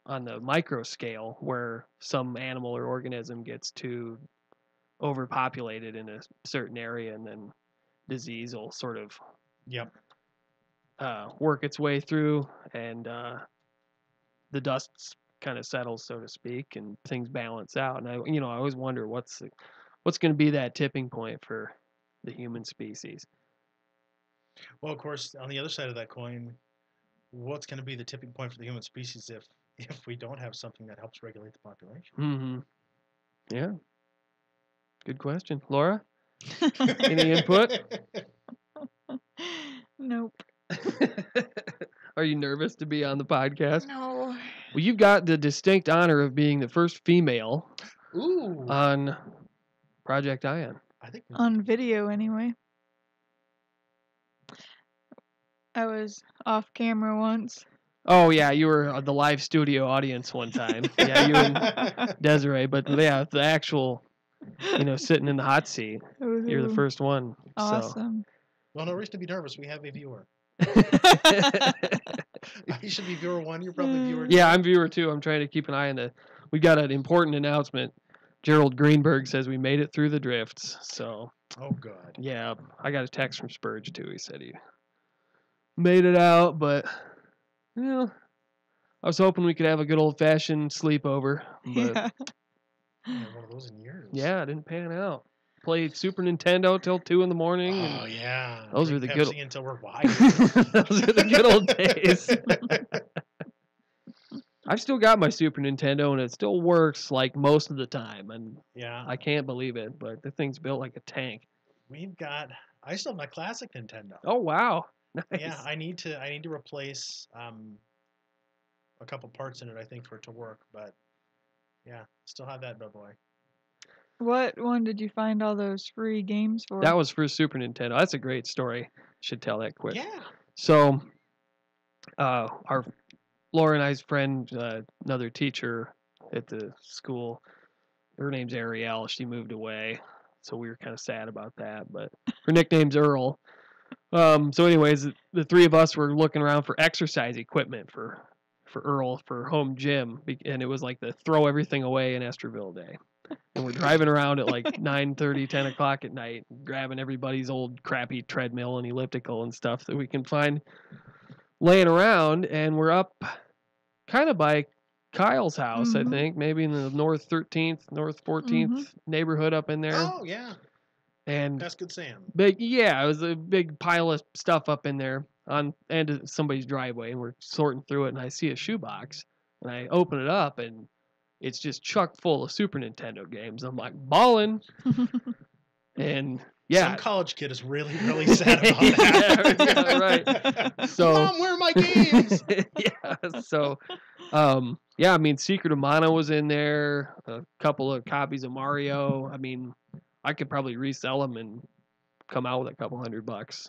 on the micro scale, where some animal or organism gets too overpopulated in a certain area, and then disease will sort of work its way through, and the dust kind of settles, so to speak, and things balance out. And I always wonder what's going to be that tipping point for the human species. Well, of course, on the other side of that coin, what's going to be the tipping point for the human species if we don't have something that helps regulate the population? Yeah. Good question. Laura? Any input? Nope. Are you nervous to be on the podcast? No. Well, you've got the distinct honor of being the first female Ooh. on Project Ion. I think on video anyway. I was off camera once. Oh yeah, you were the live studio audience one time. Yeah, you and Desiree. But yeah, the actual, sitting in the hot seat. Ooh. You're the first one. Awesome. Well, no reason to be nervous. We have a viewer. You should be viewer 1. You're probably viewer 2. Yeah, I'm viewer 2. I'm trying to keep an eye on we got an important announcement. Gerald Greenberg says we made it through the drifts. So. Oh, good. Yeah, I got a text from Spurge too. He said he made it out, but I was hoping we could have a good old fashioned sleepover. But one of those in years. Yeah, it didn't pan out. Played Super Nintendo till 2 in the morning. Oh yeah, those are the good. Until we're wired. Those are the good old days. I've still got my Super Nintendo, and it still works like most of the time. And yeah, I can't believe it, but the thing's built like a tank. I still have my classic Nintendo. Oh wow. Nice. Yeah, I need to replace a couple parts in it, I think, for it to work. But yeah, still have that bad boy. What one did you find all those free games for? That was for Super Nintendo. That's a great story. Should tell that quick. Yeah. So, our Laura and I's friend, another teacher at the school, her name's Ariel. She moved away, so we were kind of sad about that. But her nickname's Earl. So, anyways, the three of us were looking around for exercise equipment for Earl for home gym, and it was like the throw everything away in Esterville day. And we're driving around at like 9:30, 10 o'clock at night, grabbing everybody's old crappy treadmill and elliptical and stuff that we can find laying around. And we're up kind of by Kyle's house, I think, maybe in the North 13th, North 14th neighborhood up in there. Oh, yeah. And That's good, Sam. But yeah, it was a big pile of stuff up in there on end of somebody's driveway, and we're sorting through it, and I see a shoebox, and I open it up, and it's just chock full of Super Nintendo games. I'm like, ballin'. And yeah. Some college kid is really, really sad about that. Yeah, right. So, Mom, where are my games? Yeah. So, yeah, I mean, Secret of Mana was in there, a couple of copies of Mario. I mean, I could probably resell them and come out with a couple $100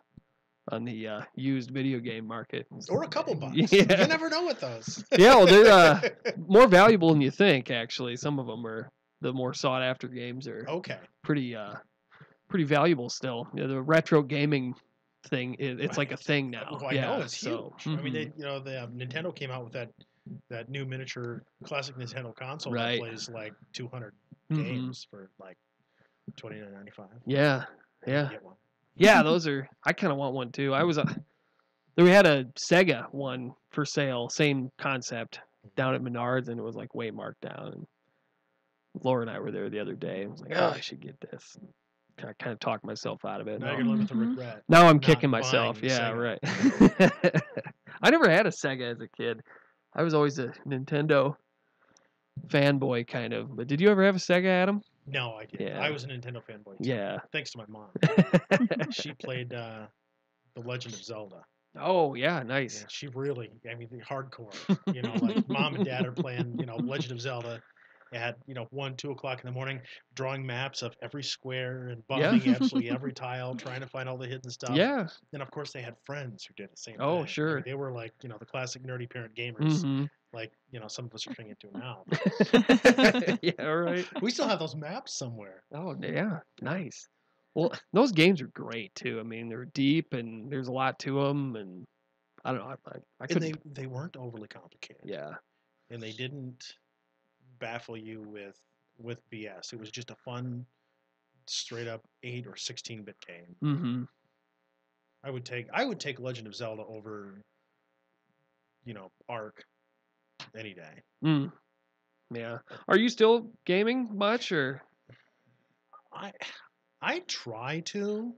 on the used video game market. Or a couple bucks. Yeah. You never know with those. Yeah, well, they're more valuable than you think, actually. Some of them are the more sought-after games are pretty valuable still. You know, the retro gaming thing, it's like a thing now. Well, I know, it's huge. So, I mean, the Nintendo came out with that new miniature classic Nintendo console that plays like 200 games for like $29.95. Yeah, yeah. Yeah, those are. I kind of want one too. We had a Sega one for sale, same concept, down at Menards, and it was like way marked down. And Laura and I were there the other day. I was like, I should get this. I kind of talked myself out of it. Now you're gonna live with the regret. Now I'm kicking myself. Yeah, Sega. right. I never had a Sega as a kid. I was always a Nintendo fanboy kind of. But did you ever have a Sega, Adam? No, I didn't. Yeah. I was a Nintendo fanboy too. Yeah. Thanks to my mom. She played The Legend of Zelda. Oh, yeah, nice. Yeah, she really, I mean, hardcore. You know, like mom and dad are playing, Legend of Zelda at, 1, 2 o'clock in the morning, drawing maps of every square and bombing absolutely every tile, trying to find all the hidden stuff. Yeah. And of course, they had friends who did the same thing. Oh, sure. I mean, they were like, the classic nerdy parent gamers. Like, some of us are thinking into now. Yeah, right. We still have those maps somewhere. Oh, yeah. Nice. Well, those games are great, too. I mean, they're deep, and there's a lot to them, and I don't know. I could. And they weren't overly complicated. Yeah. And they didn't baffle you with BS. It was just a fun, straight up 8 or 16-bit game. Mm-hmm. I would take Legend of Zelda over, Ark any day. Mm. Yeah. Are you still gaming much, or? I try to,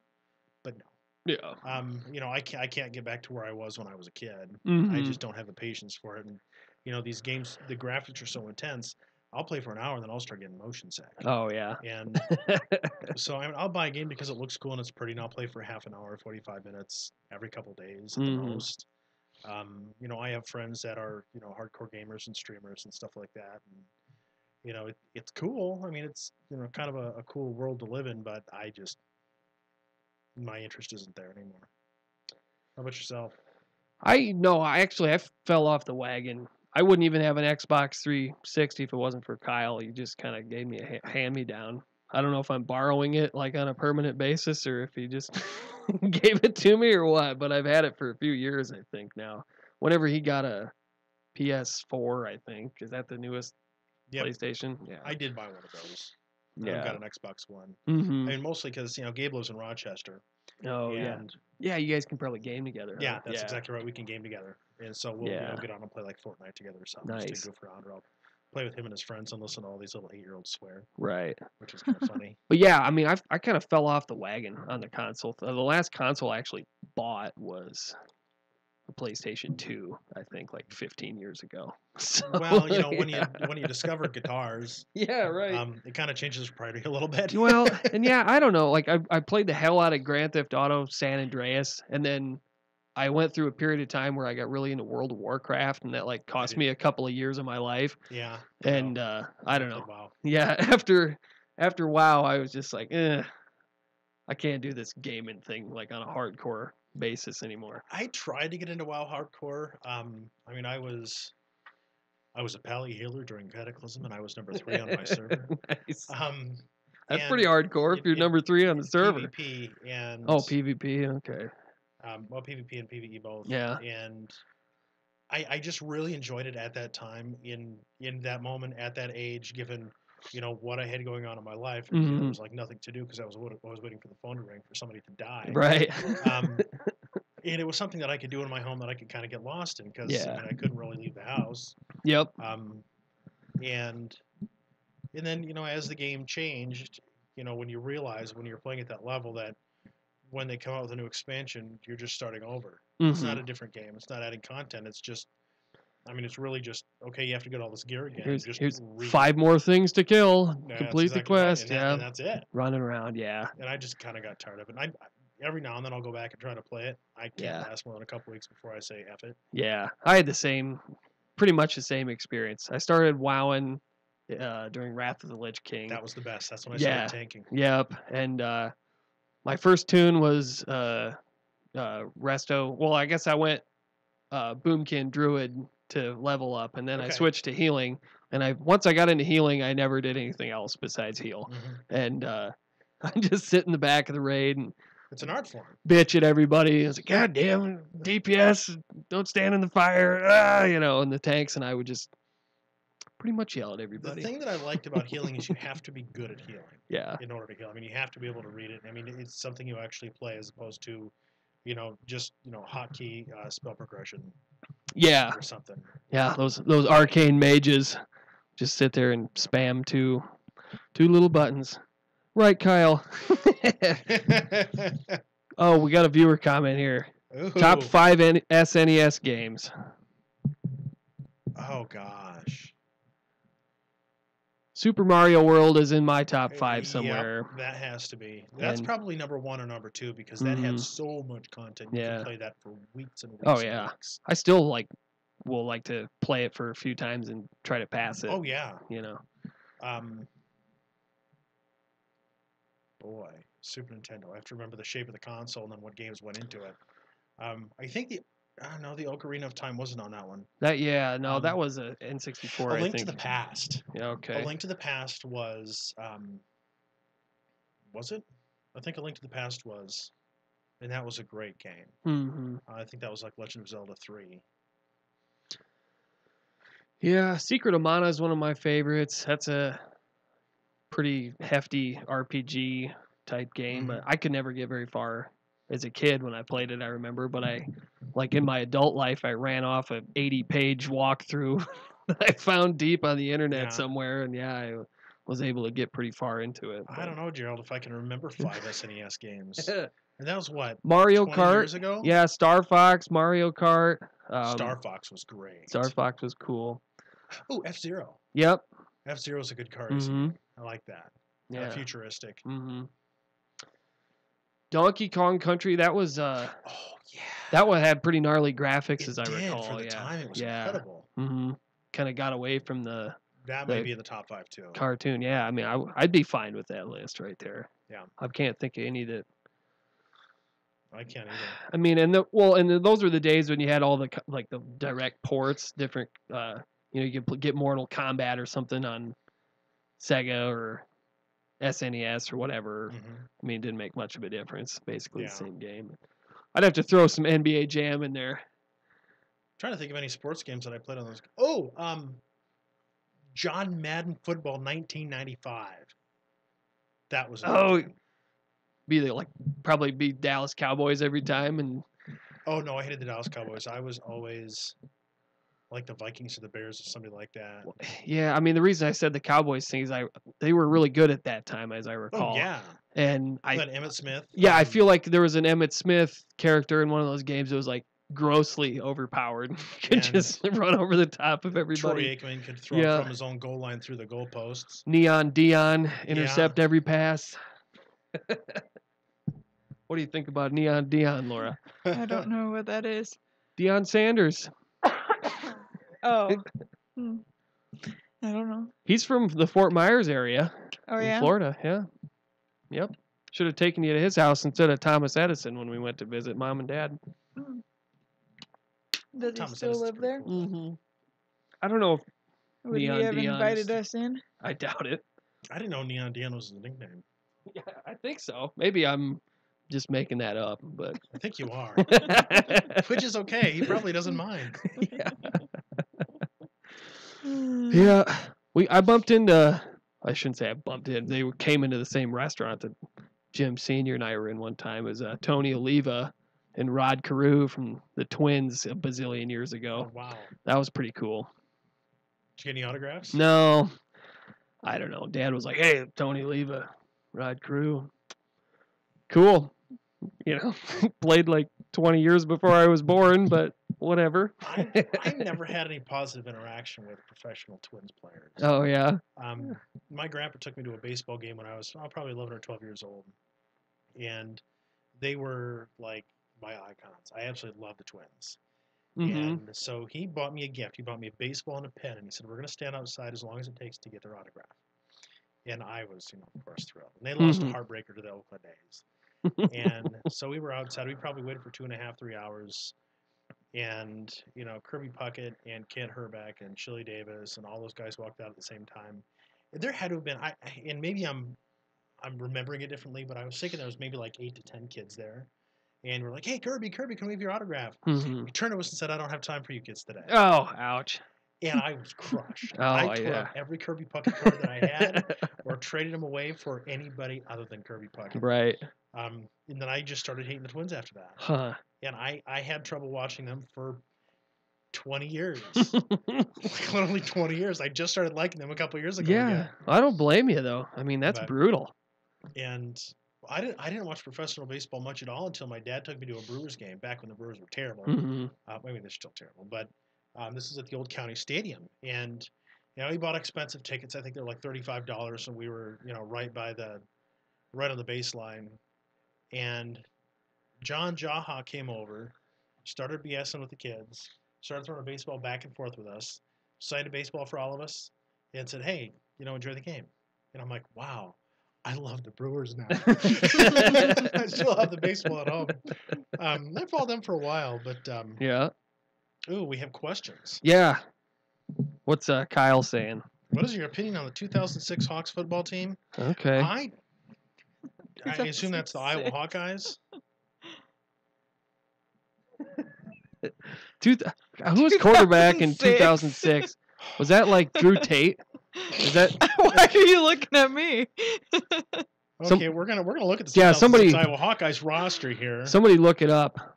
but no. Yeah. I can't get back to where I was when I was a kid. Mm-hmm. I just don't have the patience for it. And these games, the graphics are so intense. I'll play for an hour and then I'll start getting motion sick. Oh yeah. And so I'll buy a game because it looks cool and it's pretty, and I'll play for half an hour, 45 minutes every couple of days at the most. I have friends that are hardcore gamers and streamers and stuff like that. And, it's cool. I mean, it's kind of a cool world to live in, but my interest isn't there anymore. How about yourself? I fell off the wagon. I wouldn't even have an Xbox 360 if it wasn't for Kyle. He just kind of gave me a hand-me-down. I don't know if I'm borrowing it like on a permanent basis or if he just gave it to me or what, but I've had it for a few years, I think, now. Whenever he got a PS4, I think. Is that the newest PlayStation? Yeah. I did buy one of those. Yeah. I've got an Xbox One. Mm-hmm. I mean, mostly because, Gabe lives in Rochester. Oh, yeah. Yeah, you guys can probably game together. Yeah, that's exactly right. We can game together. And so we'll get on and play like Fortnite together or something. Nice. Just to goof around, or I'll play with him and his friends and listen to all these little 8-year-olds swear. Right. Which is kind of funny. But yeah, I mean, I kind of fell off the wagon on the console. The last console I actually bought was the PlayStation 2, I think, like 15 years ago. So, well, when you discover guitars, yeah, right. It kind of changes priority a little bit. Well, and yeah, I don't know. Like I played the hell out of Grand Theft Auto San Andreas, and then I went through a period of time where I got really into World of Warcraft, and that like cost me a couple of years of my life. Yeah. And I don't played know. WoW. Yeah, after WoW, I was just like, I can't do this gaming thing like on a hardcore basis anymore. I tried to get into WoW hardcore. I mean, I was a pally healer during Cataclysm, and I was number 3 on my server. Nice. That's And pretty hardcore if you're number 3 on the server. PvP and Oh, PvP, okay. well, PvP and PvE both. Yeah. And I just really enjoyed it at that time, in that moment, at that age, given what I had going on in my life. And there was like nothing to do because I was waiting for the phone to ring for somebody to die. Right. And it was something that I could do in my home that I could kind of get lost in because I couldn't really leave the house. Yep. And then as the game changed, when you realize when you're playing at that level that when they come out with a new expansion, you're just starting over. It's not a different game. It's not adding content. It's just, I mean, it's really just, okay, you have to get all this gear again. Here's 5 more things to kill. Yeah, Complete the exactly right. quest. And that's it. Running around, yeah. And I just kind of got tired of it. And every now and then I'll go back and try to play it. I can't last more than a couple weeks before I say F it. Yeah, I had pretty much the same experience. I started wowing during Wrath of the Lich King. That was the best. That's when I started tanking. Yep, and my first tune was Resto. Well, I guess I went Boomkin Druid to level up, and then I switched to healing. And once I got into healing, I never did anything else besides heal. And I just sit in the back of the raid and it's an art form. Bitch at everybody. I was like, God damn, DPS, don't stand in the fire, and the tanks, and I would just pretty much yell at everybody. The thing that I liked about healing is you have to be good at healing. Yeah. In order to heal. I mean, you have to be able to read it. I mean, it's something you actually play as opposed to, just, hotkey spell progression. Yeah. Or something. Yeah, those arcane mages just sit there and spam two little buttons. Right, Kyle. Oh, we got a viewer comment here. Ooh. Top 5 SNES games. Oh, gosh. Super Mario World is in my top 5 somewhere. Yep, that has to be. That's probably number 1 or number 2 because that had so much content. You can play that for weeks and weeks. Oh, yeah. I still will like to play it for a few times and try to pass it. Oh, yeah. Boy, Super Nintendo. I have to remember the shape of the console and then what games went into it. I think the Ocarina of Time wasn't on that one. That was a N64. A Link to the Past. Yeah, okay. A Link to the Past was it? I think A Link to the Past was, and that was a great game. Mm-hmm. I think that was like Legend of Zelda 3. Yeah, Secret of Mana is one of my favorites. That's a pretty hefty RPG type game, but I could never get very far as a kid when I played it, I remember, but in my adult life, I ran off an 80-page walkthrough that I found deep on the internet somewhere, and I was able to get pretty far into it. I don't know, Gerald, if I can remember 5 SNES games. And that was what? Mario 20 Kart. Years ago? Yeah, Star Fox, Mario Kart. Star Fox was great. Star Fox was cool. Oh, F-Zero. Yep. F-Zero is a good car racing game. I like that. Yeah. Futuristic. Mm-hmm. Donkey Kong Country, that was that one had pretty gnarly graphics as I recall. For the time, it was incredible. Mm-hmm. Kind of got away from that may be in the top 5 too. Cartoon, yeah. I mean, I'd be fine with that list right there. Yeah. I can't think of any that. I can't either. I mean, those were the days when you had all the direct ports, different. You could get Mortal Kombat or something on Sega or SNES or whatever. I mean, it didn't make much of a difference. Basically the same game. I'd have to throw some NBA Jam in there. I'm trying to think of any sports games that I played on those. Oh, John Madden Football 1995. That was probably be Dallas Cowboys every time. And oh no, I hated the Dallas Cowboys. I was always like the Vikings or the Bears or somebody like that. Yeah, I mean the reason I said the Cowboys thing is they were really good at that time, as I recall. Oh yeah. And Emmett Smith. Yeah, I feel like there was an Emmett Smith character in one of those games that was like grossly overpowered. Could just run over the top of everybody. Troy Aikman could throw from his own goal line through the goalposts. Neon Dion intercept every pass. What do you think about Neon Dion, Laura? I don't know what that is. Deion Sanders. Oh. Hmm. I don't know. He's from the Fort Myers area Oh, in yeah? Florida. Yeah. Yep. Should have taken you to his house instead of Thomas Edison when we went to visit Mom and Dad. Hmm. Does he Thomas still Edison's live pretty there? cool. Mm-hmm. I don't know if Would he Neon have Dion's- invited us in? I doubt it. I didn't know Neon Dion was his nickname. Yeah, I think so. Maybe I'm just making that up, but I think you are. Which is okay. He probably doesn't mind. yeah. Yeah. I bumped into. I shouldn't say I bumped in. They came into the same restaurant that Jim Senior and I were in one time. It was Tony Oliva and Rod Carew from the Twins a bazillion years ago. Oh, wow. That was pretty cool. Did you get any autographs? No, I don't know. Dad was like, "Hey, Tony Oliva, Rod Carew, cool." You know, played like 20 years before I was born, but whatever. I've never had any positive interaction with professional Twins players. Oh yeah. My grandpa took me to a baseball game when I was probably 11 or 12 years old, and they were like my icons. I absolutely love the Twins. Mm-hmm. And so he bought me a gift. He bought me a baseball and a pen, and he said, "We're going to stand outside as long as it takes to get their autograph." And I was, of course, thrilled. And they lost a heartbreaker to the Oakland A's. And so we were outside. We probably waited for 2.5, 3 hours. And, Kirby Puckett and Kent Herbeck and Chili Davis and all those guys walked out at the same time. There had to have been, and maybe I'm remembering it differently, but I was thinking there was maybe like 8 to 10 kids there. And we're like, "Hey, Kirby, can we have your autograph?" Mm-hmm. He turned to us and said, "I don't have time for you kids today." Oh, ouch. And I was crushed. Oh, I tore yeah. up every Kirby Puckett card that I had or traded them away for anybody other than Kirby Puckett. Right. And then I just started hating the Twins after that. Huh. And I had trouble watching them for 20 years. Like literally 20 years. I just started liking them a couple years ago. Yeah. Again. I don't blame you though. I mean, that's But- brutal. And I didn't watch professional baseball much at all until my dad took me to a Brewers game back when the Brewers were terrible. Mm-hmm. I mean, they're still terrible, but this is at the old county stadium, and he bought expensive tickets. I think they're like $35, and we were right on the baseline, and John Jaha came over, started BSing with the kids, started throwing a baseball back and forth with us, signed a baseball for all of us, and said, "Hey, enjoy the game." And I'm like, wow. I love the Brewers now. I still have the baseball at home. I followed them for a while, but Yeah. ooh, we have questions. Yeah. What's Kyle saying? What is your opinion on the 2006 Hawks football team? Okay. I assume that's the Iowa Hawkeyes. Who was quarterback in 2006? Was that like Drew Tate? Is that? Why are you looking at me? Okay, we're gonna look at the 2006 Yeah, somebody- Iowa Hawkeyes roster here. Somebody look it up.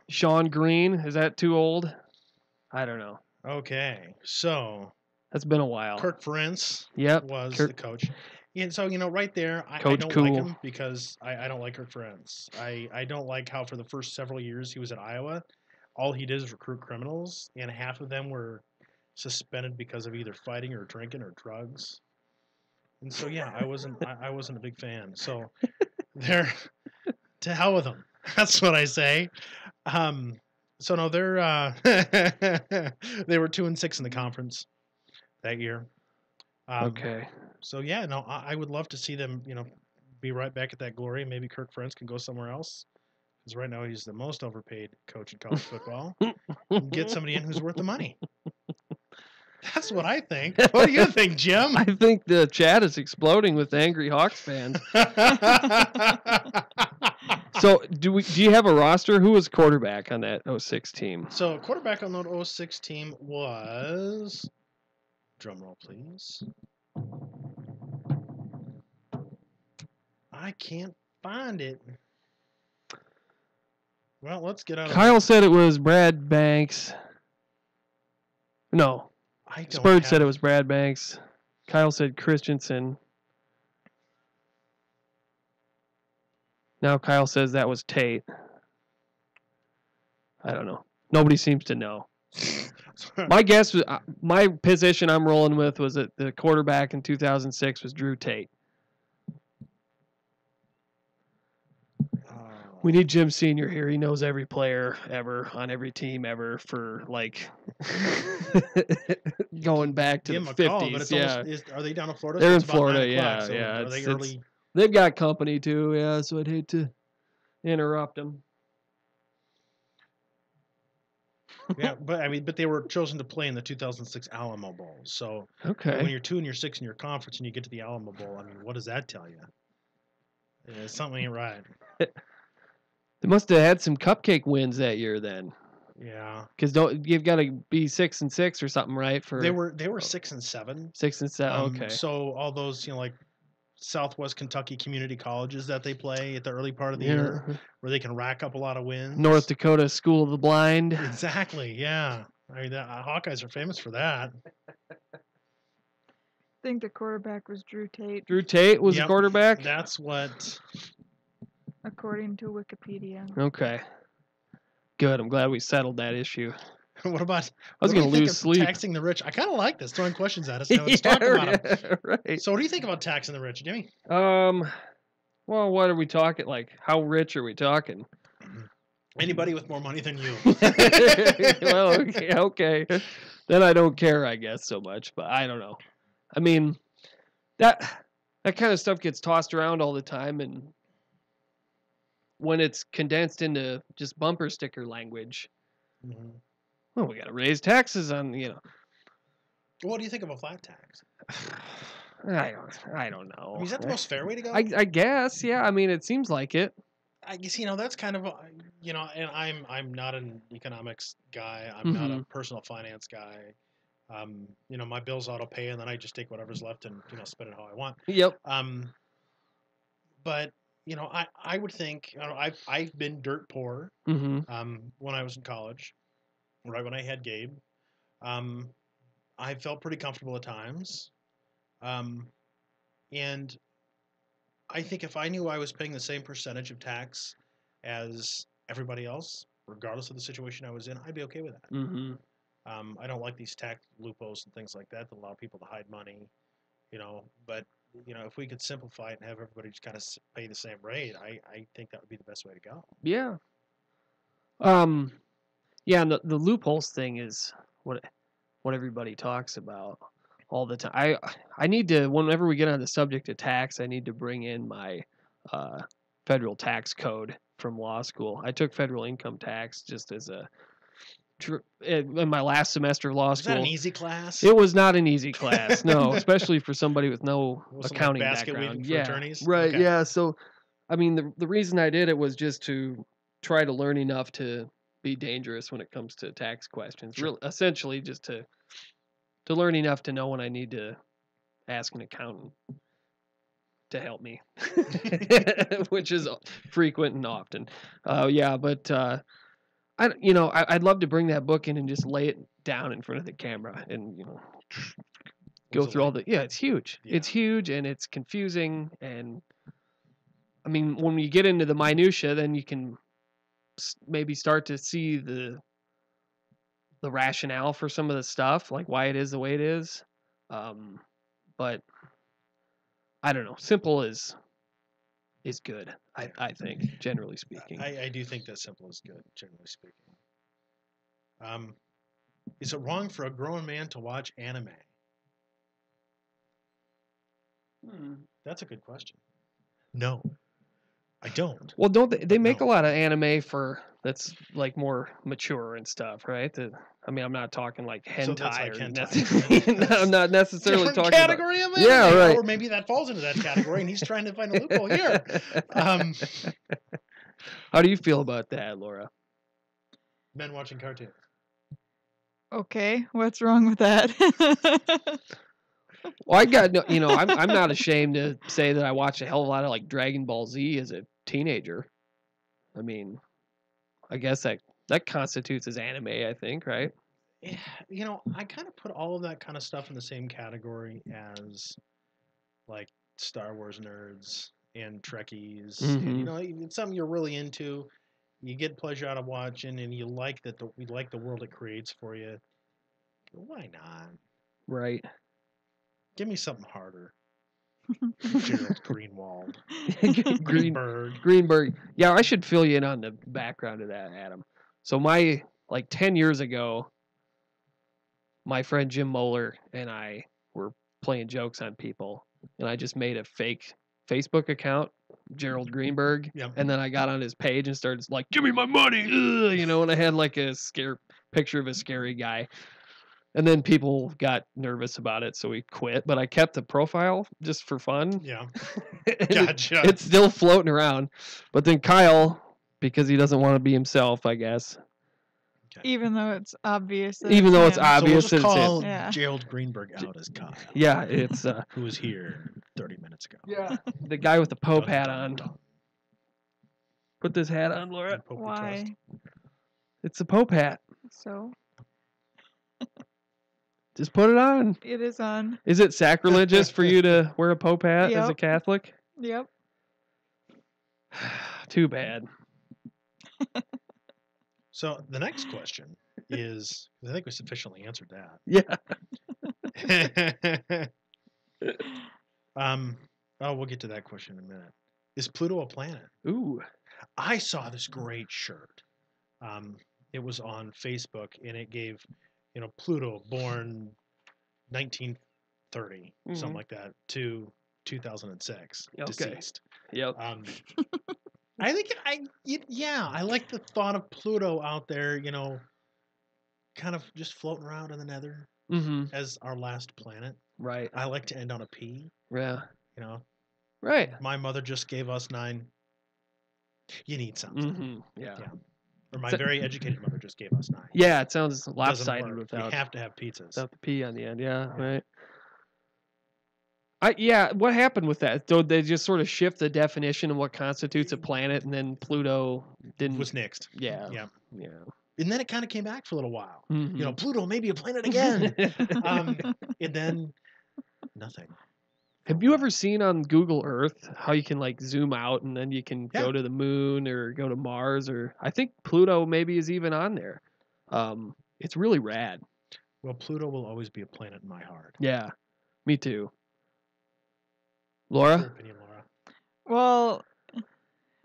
Sean Green, is that too old? I don't know. Okay, so That's been a while. Kirk Ferentz Yep. was Kirk- the coach. And so, right there, I Coach don't Cool. like him because I don't like Kirk Ferentz. I don't like how for the first several years he was at Iowa, all he did is recruit criminals, and half of them were suspended because of either fighting or drinking or drugs. And so, yeah, I wasn't a big fan. So they're to hell with them. That's what I say. So no, they're they were 2-6 in the conference that year. Okay. So yeah, no, I would love to see them, be right back at that glory. Maybe Kirk Ferentz can go somewhere else, because right now he's the most overpaid coach in college football. And get somebody in who's worth the money. That's what I think. What do you think, Jim? I think the chat is exploding with angry Hawks fans. So, do you have a roster? Who was quarterback on that 06 team? So quarterback on that 06 team was, drumroll please. I can't find it. Well, let's get out of Kyle said it was Brad Banks. No, I don't Spurge said have- it was Brad Banks. Kyle said Christensen. Now Kyle says that was Tate. I don't know. Nobody seems to know. My guess was my position I'm rolling with was that the quarterback in 2006 was Drew Tate. We need Jim Senior here. He knows every player ever on every team ever for like going back to Give the him a call, but 50s. it's Yeah, almost. Are they down in Florida? they're So in it's about 9 Florida. o'clock, Yeah, so yeah. Are they early? They've got company too. Yeah, so I'd hate to interrupt them. Yeah, but they were chosen to play in the 2006 Alamo Bowl. So when Okay. you're 2-6 in your conference and you get to the Alamo Bowl, I mean, what does that tell you? Yeah, something ain't right. They must have had some cupcake wins that year then, Yeah, because you've got to be 6-6 or something, right? For they were 6-7. 6-7. Okay. So all those like Southwest Kentucky community colleges that they play at the early part of the Yeah. year, where they can rack up a lot of wins. North Dakota School of the Blind. Exactly. Yeah. I mean, the Hawkeyes are famous for that. I think the quarterback was Drew Tate, Drew Tate was the Yep, quarterback. That's what. according to Wikipedia. Okay. Good. I'm glad we settled that issue. What about? I was what do going you to think lose of sleep. Taxing the rich. I kind of like this, throwing questions at us. Now let's talk about them. Right. So, what do you think about taxing the rich, Jimmy? Well, what are we talking? Like, how rich are we talking? Anybody with more money than you. Well, okay. Then I don't care, I guess, so much. But I don't know. I mean, that kind of stuff gets tossed around all the time, and when it's condensed into just bumper sticker language, well, we got to raise taxes on, What do you think of a flat tax? I don't know. I mean, is that the most fair way to go? I guess, yeah. I mean, it seems like it. I guess that's kind of and I'm not an economics guy. I'm not a personal finance guy. My bills auto pay, and then I just take whatever's left and spend it how I want. Yep. But I would think I've been dirt poor. When I was in college, right when I had Gabe, I felt pretty comfortable at times, and I think if I knew I was paying the same percentage of tax as everybody else, regardless of the situation I was in, I'd be okay with that. I don't like these tax loopholes and things like that allow people to hide money, but if we could simplify it and have everybody just kind of pay the same rate, I think that would be the best way to go. Yeah. Yeah, and the loopholes thing is what everybody talks about all the time. I need to, whenever we get on the subject of tax, I need to bring in my federal tax code from law school. I took federal income tax just as in my last semester of law school. Was that an easy class? It was not an easy class, no, especially for somebody with no accounting like basket background. weaving for attorneys? Right, Okay. yeah. So, I mean, the reason I did it was just to try to learn enough to be dangerous when it comes to tax questions. Sure. Essentially, just to learn enough to know when I need to ask an accountant to help me, which is frequent and often. Yeah, but I'd love to bring that book in and just lay it down in front of the camera and go through all the. Yeah, it's huge. Yeah. It's huge and it's confusing, and I mean, when you get into the minutia, then you can maybe start to see the rationale for some of the stuff, like why it is the way it is. But I don't know. Simple is good. I think, generally speaking. I do think that simple is good, generally speaking. Is it wrong for a grown man to watch anime? That's a good question. No, I don't. Well, don't they make no. a lot of anime that's like more mature and stuff, right? I mean, I'm not talking like hentai. So that's like or hentai. I'm not necessarily Different talking category about. of anime. Yeah, right. Or maybe that falls into that category, and he's trying to find a loophole here. How do you feel about that, Laura? Men watching cartoons. Okay, what's wrong with that? Well, I got no, I'm not ashamed to say that I watched a hell of a lot of like Dragon Ball Z as a teenager. I mean, I guess that constitutes as anime, I think, right? Yeah, I kind of put all of that kind of stuff in the same category as like Star Wars nerds and Trekkies. And, it's something you're really into. You get pleasure out of watching, and you like that. We like the world it creates for you. Why not? Right. Give me something harder. Gerald Greenwald. Greenberg. Greenberg. Greenberg. Yeah, I should fill you in on the background of that, Adam. So like 10 years ago, my friend Jim Moeller and I were playing jokes on people, and I just made a fake Facebook account, Gerald Greenberg, Yep. and then I got on his page and started like, "Give me my money," and I had like a picture of a scary guy. And then people got nervous about it, so we quit. But I kept the profile just for fun. Yeah. And Gotcha. it's still floating around. But then Kyle, because he doesn't want to be himself, I guess. Even though it's obvious. That Even though it's him. obvious so we'll just it's call Yeah. Gerald Greenberg out as Kyle. Yeah, it's Who was here 30 minutes ago. yeah, the guy with the Pope Dun, hat dun, on. dun. Put this hat on, Laura. Pope we Why? trust. It's the Pope hat. So Just put it on. it is on. Is it sacrilegious for you to wear a Pope hat as a Yep. Catholic? Yep. Too bad. So the next question is, I think we sufficiently answered Yeah. that. We'll get to that question in a minute. Is Pluto a planet? Ooh. I saw this great shirt. It was on Facebook, and it gave, Pluto born 1930, something like that, to 2006, Okay. deceased. Yep. I think I like the thought of Pluto out there, kind of just floating around in the nether Mm-hmm. as our last planet. Right. I like to end on a P. Yeah. Right. Right. My mother just gave us 9. You need something. Mm-hmm. Yeah. Yeah. Or my So- very educated mother just gave us 9. Yeah, it sounds Doesn't lopsided work. without We have to have pizzas. without the P on the end. Yeah, Yeah. right. What happened with that? So they just sort of shift the definition of what constitutes a planet, and then Pluto didn't. Was nixed. Yeah. Yeah. Yeah. And then it kind of came back for a little while. Mhm. Pluto may be a planet again. And then nothing. Have you ever seen on Google Earth how you can like zoom out and then you can Yeah. go to the moon or go to Mars, or I think Pluto maybe is even on there. It's really rad. Well, Pluto will always be a planet in my heart. Yeah. Me too. What's your Laura? opinion, Laura? Well,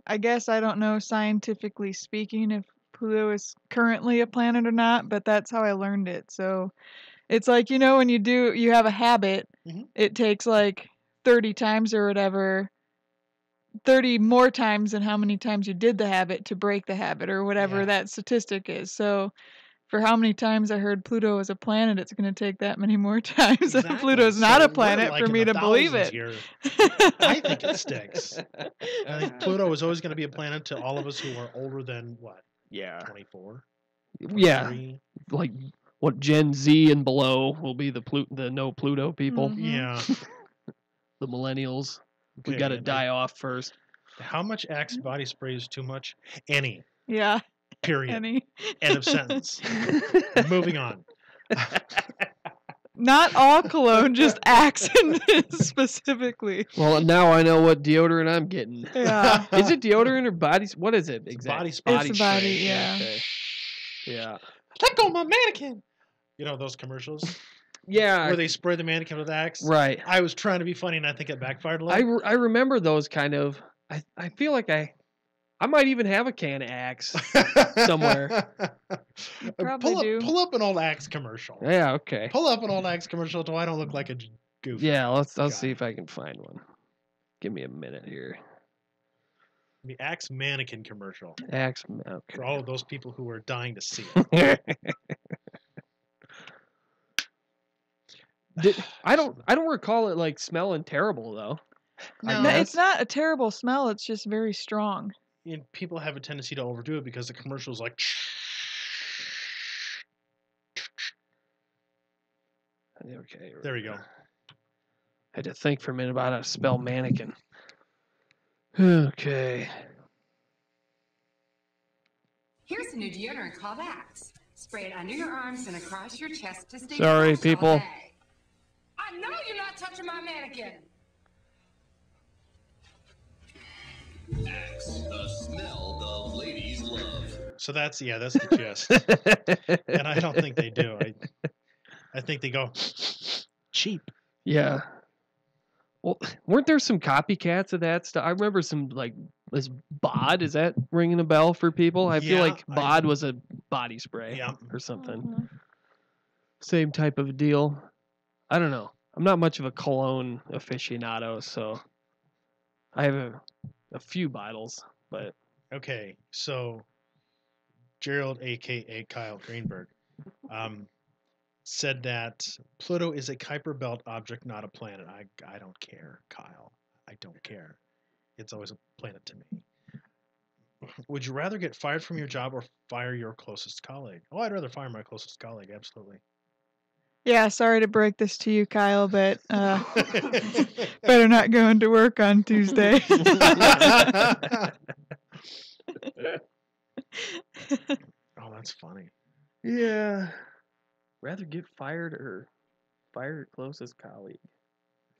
I guess I don't know scientifically speaking if Pluto is currently a planet or not, but that's how I learned it. So it's like, when you have a habit, Mhm. it takes like 30 times or whatever, 30 more times than how many times you did the habit to break the habit or whatever Yeah. that statistic is. So for how many times I heard Pluto is a planet, it's going to take that many more times that Exactly. Pluto's not So a we're planet like for in me the to believe thousands it. here. I think it sticks. I think Pluto is always going to be a planet to all of us who are older than, what, Yeah. 24? Yeah. 23? Like what Gen Z and below will be the no Pluto people, Mhm. Yeah. the millennials. We Okay, got to and die off first. How much Axe body spray is too much? Any. Yeah. Period. Any. End of sentence. Moving on. Not all cologne, just Axe specifically. Well, now I know what deodorant I'm getting. Yeah. Is it deodorant or body? What is it It's exactly? body spray. It's a body, yeah. Okay. Yeah. Let go of my mannequin. You know those commercials Yeah. where they spray the mannequin with Axe? Right. I was trying to be funny and I think it backfired a I little. remember those kind of. I feel like I might even have a can of Axe. somewhere. You probably do. Pull up an old Axe commercial. Yeah. Okay. Pull up an old Axe commercial so I don't look like a goof. Yeah. I'll guy. see if I can find one. Give me a minute here. The Axe mannequin commercial Axe. for Okay. all of those people who are dying to see it. I don't recall it like smelling terrible though. No. No, guess. it's not a terrible smell. It's just very strong. And people have a tendency to overdo it because the commercial's like. Okay. There we go. Had to think for a minute about how to spell mannequin. Okay. Here's a new deodorant called Axe. Spray it under your arms and across your chest to stay Sorry, fresh all people. day. I know you're not touching my mannequin. Axe, the smell the ladies love. So that's the gist. And I don't think they do. I think they go cheap. Yeah. Well, weren't there some copycats of that stuff? I remember some like was bod. Is that ringing a bell for people? I feel Yeah, like bod was a body spray Yeah. or something. Mhm. Same type of deal. I don't know. I'm not much of a cologne aficionado, so I have a few bottles, but Okay, so Gerald, aka Kyle Greenberg, said that Pluto is a Kuiper Belt object, not a planet. I don't care, Kyle. I don't care. It's always a planet to me. Would you rather get fired from your job or fire your closest colleague? Oh, I'd rather fire my closest colleague, absolutely. Yeah, sorry to break this to you, Kyle, but better not go into work on Tuesday. Oh, that's funny. yeah. Rather get fired or fire your closest colleague.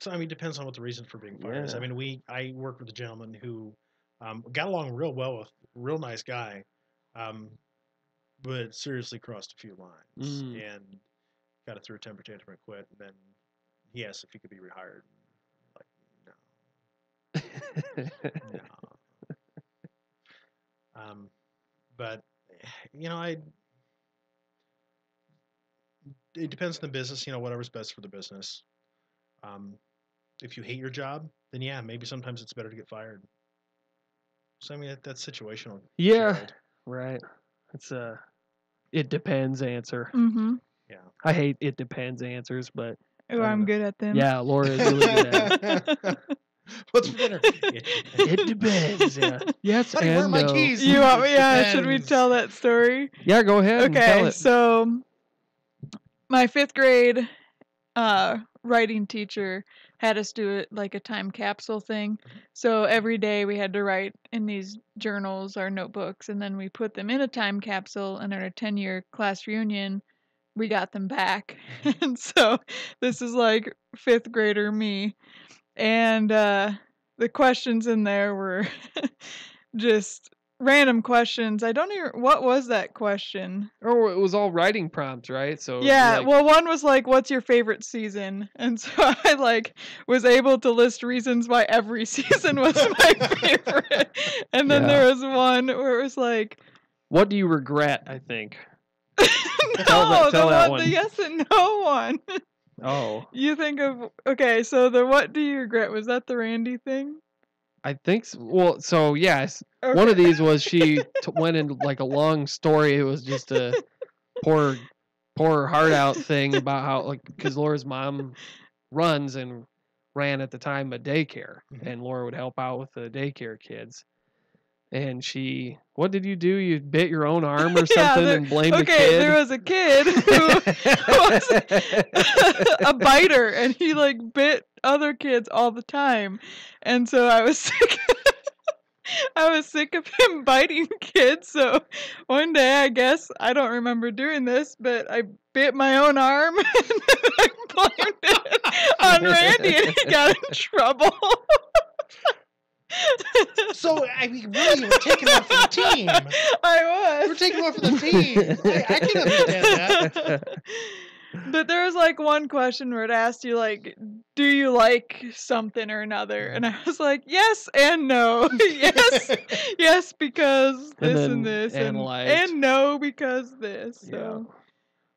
So I mean, depends on what the reason for being fired is. I Yeah. mean, I worked with a gentleman who got along real well with real nice guy, but seriously crossed a few lines and got it through a temper tantrum and quit. And then he asked if he could be rehired. Like, no. But you know, it depends on the business. You know, whatever's best for the business. If you hate your job, then yeah, maybe sometimes it's better to get fired. So I mean, that's situational. Yeah. Gerald. Right. It's it depends answer. Mm-hmm. Yeah. I hate it depends answers, but Oh, I'm good at them. yeah, Laura is really good at it. What's for dinner? It depends. Yeah. Yes Honey, where are and my no. keys? You want me? Yeah. Depends. Should we tell that story? Yeah, go ahead and tell Okay. it. So, my 5th grade writing teacher had us do it like a time capsule thing. So every day we had to write in these journals or notebooks, and then we put them in a time capsule. And at our 10-year class reunion, we got them back. And so this is like 5th grader me. And the questions in there were just random questions. I don't even. What was that question? Oh, it was all writing prompts, right? So Yeah, like, well, one was like, "What's your favorite season?" And so I like was able to list reasons why every season was my favorite. And then there was one where it was like, what do you regret? I think. "No, tell the that one, one. the yes and no one." Oh, You think of okay, so the what do you regret? Was that the Randy thing? I think so. Well, so yes, one of these was she went in like a long story. It was just a pour her heart out thing about how like because Laura's mom runs and ran at the time a daycare, and Laura would help out with the daycare kids. And she, what did you do? You bit your own arm or something and blamed the kid? There was a kid who was a biter, and he like bit other kids all the time, and so I was sick. I was sick of him biting kids. So one day, I guess I don't remember doing this, but I bit my own arm and I blamed it on Randy, and he got in trouble. So, I mean, really, you were taking one for the team. I was. You were taking one for the team. I can understand that. But there was like one question where it asked you like, do you like something or another? And I was like, yes and no. yes because this and this, and no because this. So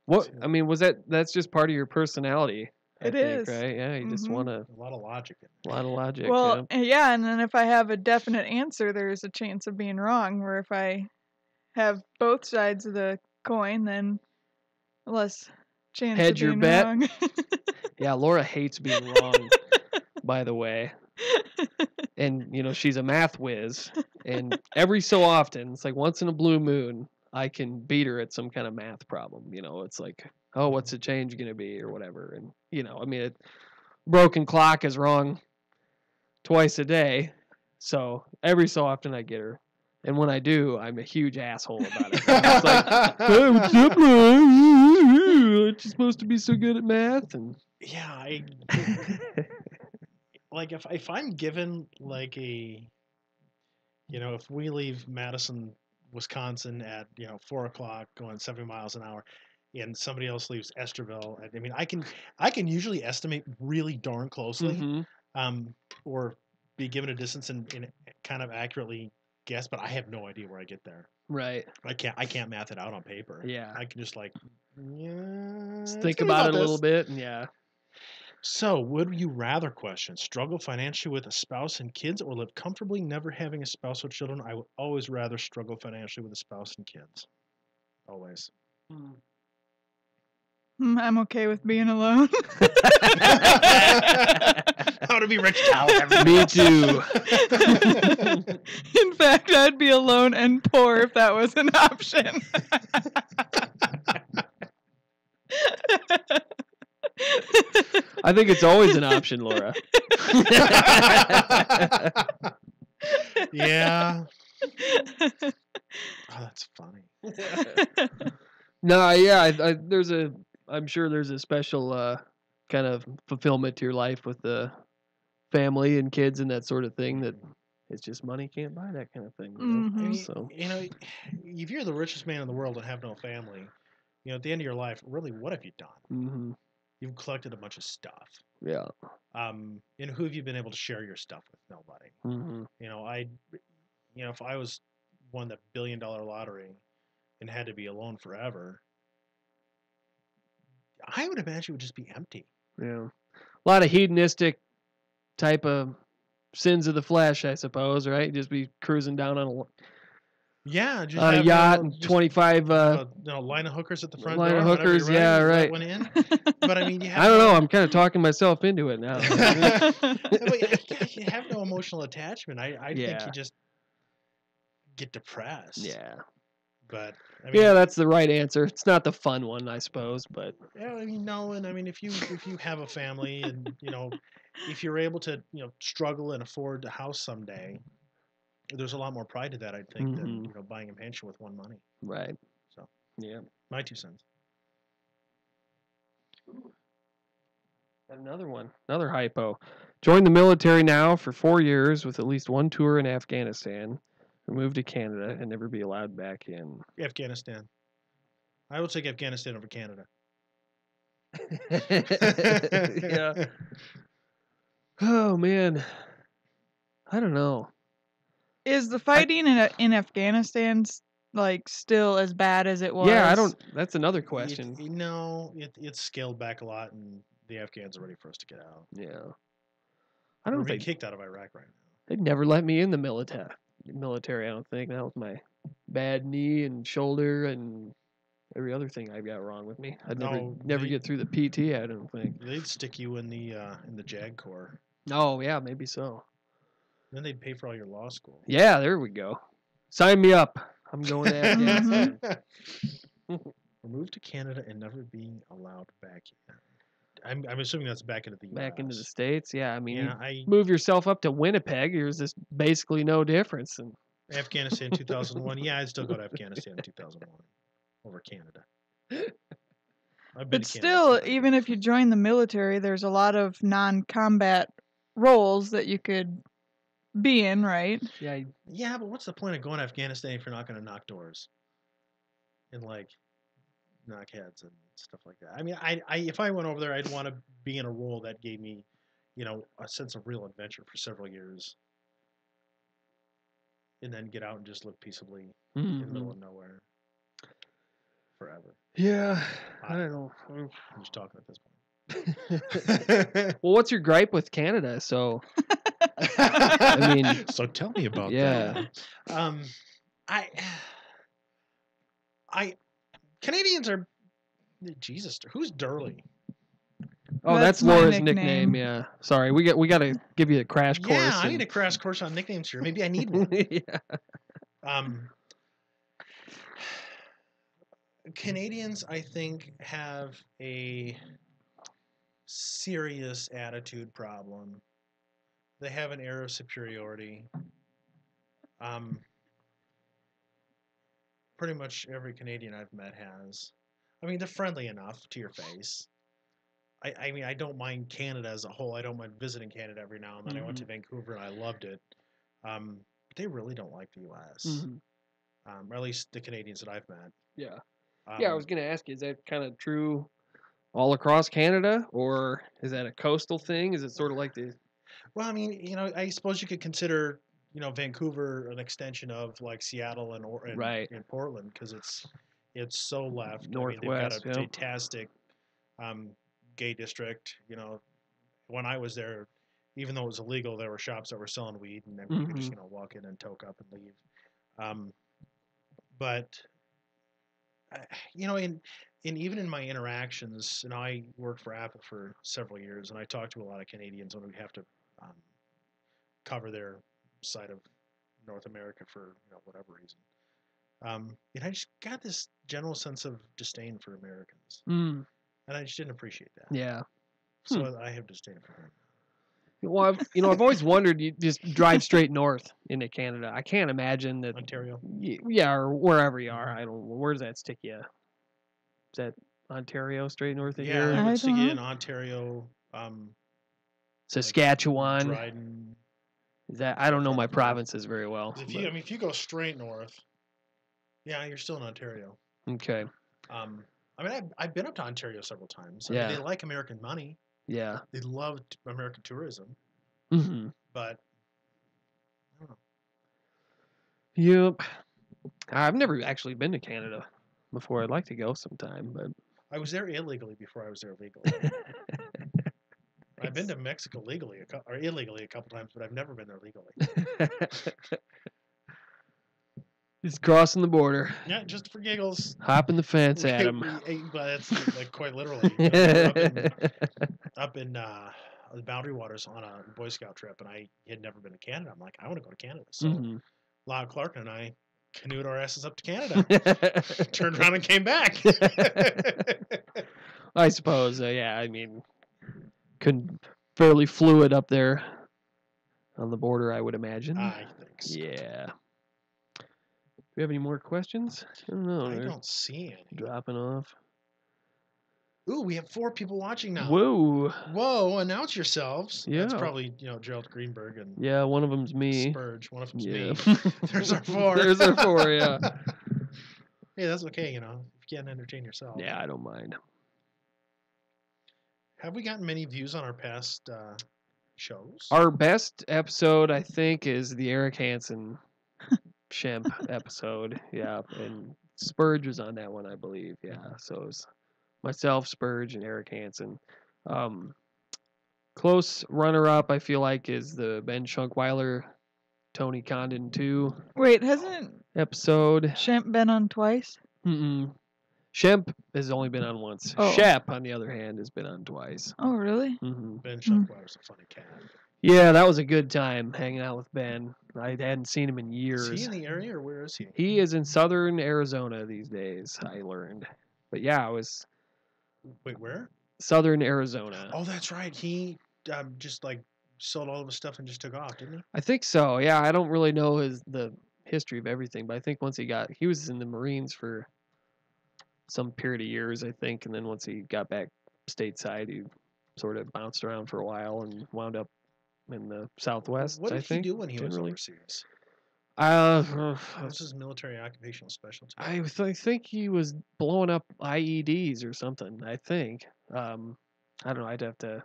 what I mean was that's just part of your personality. It I think, is. right? Yeah, you just want to A lot of logic. A lot of logic. Well, yeah, and then if I have a definite answer, there's a chance of being wrong. Where if I have both sides of the coin, then less chance Hedge of your being bet. wrong. Yeah, Laura hates being wrong, by the way. And, you know, she's a math whiz. And every so often, it's like once in a blue moon, I can beat her at some kind of math problem. You know, it's like, oh, what's the change going to be or whatever. And, you know, I mean, broken clock is wrong twice a day. So every so often I get her. And when I do, I'm a huge asshole about it. It's like, hey, what's up, Laura? Aren't you supposed to be so good at math? And yeah, like if I'm given like a, you know, if we leave Madison, Wisconsin at 4:00 going 70 miles an hour, and somebody else leaves Esterville, I mean I can usually estimate really darn closely. or be given a distance and kind of accurately guess, but I have no idea where I get there. Right. I can't math it out on paper. Yeah. I can just like, Just think about it a little bit, and yeah. So, would you rather question struggle financially with a spouse and kids, or live comfortably never having a spouse or children? I would always rather struggle financially with a spouse and kids. Always. I'm okay with being alone. How to be rich, Cal. Me too. In fact, I'd be alone and poor if that was an option. I think it's always an option, Laura. Yeah. Oh, that's funny. No, yeah, I'm sure there's a special kind of fulfillment to your life with the family and kids and that sort of thing that it's just money can't buy that kind of thing. You know? I mean, So if you're the richest man in the world and have no family, at the end of your life, really, what have you done? Mm-hmm. You've collected a bunch of stuff. Yeah. And who have you been able to share your stuff with? Nobody. Mm-hmm. If I was won the $1 billion lottery and had to be alone forever, I would imagine it would just be empty. Yeah. A lot of hedonistic type of sins of the flesh, I suppose, right? Just be cruising down on just a yacht and 25 line of hookers at the front line door. of hookers, yeah, right. Went in. But I mean, I don't know. I'm kind of talking myself into it now. But you have no emotional attachment. I think you just get depressed. Yeah. But I mean, that's the right answer. It's not the fun one, I suppose, but no, and I mean, if you have a family and if you're able to struggle and afford a house someday, there's a lot more pride to that, I think, than buying a mansion with one money. Right. So yeah, my 2 cents. Another one, another hypo. Join the military now for 4 years with at least one tour in Afghanistan. Or move to Canada and never be allowed back in. Afghanistan. I would take Afghanistan over Canada. Yeah. Oh man, I don't know. Is the fighting in Afghanistan like still as bad as it was? Yeah, I don't. That's another question. It's scaled back a lot, and the Afghans are ready for us to get out. Yeah. I don't think kicked out of Iraq right now. They'd never let me in the military. I don't think. That was my bad knee and shoulder and every other thing I've got wrong with me. I'd never get through the PT. I don't think. They'd stick you in the JAG Corps. Oh yeah, maybe so. Then they'd pay for all your law school. Yeah, there we go. Sign me up. I'm going to Afghanistan. Move to Canada and never being allowed back in. I'm assuming that's back into the US. Back into the States, yeah. I mean, you move yourself up to Winnipeg. There's just basically no difference. And Afghanistan 2001. Yeah, I'd still go to Afghanistan in 2001 over Canada. But still, even if you join the military, there's a lot of non-combat roles that you could be in, right? Yeah. Yeah, but what's the point of going to Afghanistan if you're not going to knock doors and knock heads and stuff like that? I mean, I if I went over there, I'd want to be in a role that gave me, a sense of real adventure for several years, and then get out and just live peaceably in the middle of nowhere forever. Yeah, I don't know. I'm just talking at this point. Well, what's your gripe with Canada? So, I mean, so tell me about that. Canadians are, Jesus, who's Durley? Oh, that's Laura's nickname. Yeah, sorry, we got to give you a crash course. Yeah, I need a crash course on nicknames here. Maybe I need one. Yeah. Canadians, I think, have a serious attitude problem. They have an air of superiority. Pretty much every Canadian I've met has. I mean, they're friendly enough to your face. I mean, I don't mind Canada as a whole. I don't mind visiting Canada every now and then. I went to Vancouver and I loved it. But they really don't like the U.S. Or at least the Canadians that I've met. Yeah. Yeah, I was going to ask you, is that kind of true all across Canada, or is that a coastal thing? Is it sort of like the Well, I mean, I suppose you could consider, Vancouver an extension of like Seattle Right. and Portland because it's so left. I mean, they've got Northwest, a yeah. fantastic gay district. When I was there, even though it was illegal, there were shops that were selling weed, and you could just walk in and toke up and leave. But in even in my interactions, I worked for Apple for several years, and I talked to a lot of Canadians when we have to cover their side of North America for whatever reason. And I just got this general sense of disdain for Americans, and I just didn't appreciate that. Yeah. So I have disdain for them. Well, I've always wondered. You just drive straight north into Canada. I can't imagine that. Ontario. Yeah, or wherever you are. I don't. Where does that stick you? Is that Ontario straight north of here? Yeah, I would stick you in Ontario. Saskatchewan. Dryden. Is that? I don't know my provinces very well. If you go straight north, yeah, you're still in Ontario. Okay. I've been up to Ontario several times. Yeah. They like American money. Yeah. They love American tourism. But I don't know. Yep. I've never actually been to Canada before. I'd like to go sometime, but I was there illegally before I was there legally. I've been to Mexico legally or illegally a couple times, but I've never been there legally. Just crossing the border. Yeah, just for giggles. Hopping the fence at him. But that's like quite literally. Up in the Boundary Waters on a Boy Scout trip, and I had never been to Canada. I'm like, I want to go to Canada. So Lyle Clark and I canoed our asses up to Canada. Turned around and came back. I suppose. Yeah, I mean, fairly fluid up there on the border, I would imagine. I think so. Yeah. Do we have any more questions? I don't know. I don't see any. Dropping off. Ooh, we have 4 people watching now. Whoa! Announce yourselves. Yeah. That's probably Gerald Greenberg and yeah, one of them's me. Spurge. One of them's me. There's our 4. There's our 4. Yeah. Hey, that's okay. If you can't entertain yourself. Yeah, I don't mind. Have we gotten many views on our past shows? Our best episode, I think, is the Eric Hansen Shemp episode. Yeah, and Spurge was on that one, I believe. Yeah, so it was myself, Spurge, and Eric Hansen. Close runner-up, I feel like, is the Ben Schunkweiler, Tony Condon 2 Wait, hasn't episode. Shemp been on twice? Shemp has only been on once. Oh. Shep, on the other hand, has been on twice. Oh, really? Ben Schunkweiler's a funny cat. Yeah, that was a good time hanging out with Ben. I hadn't seen him in years. Is he in the area, or where is he? He is in southern Arizona these days, I learned. But yeah, I was... Wait, where? Southern Arizona. Oh, that's right. He just like sold all of his stuff and just took off, didn't he? I think so. Yeah, I don't really know the history of everything, but I think once he was in the Marines for some period of years, I think, and then once he got back stateside, he sort of bounced around for a while and wound up in the Southwest. What did I think, he do when he was generally. overseas? What's his military occupational specialty? I think he was blowing up IEDs or something. I think. I don't know. I'd have to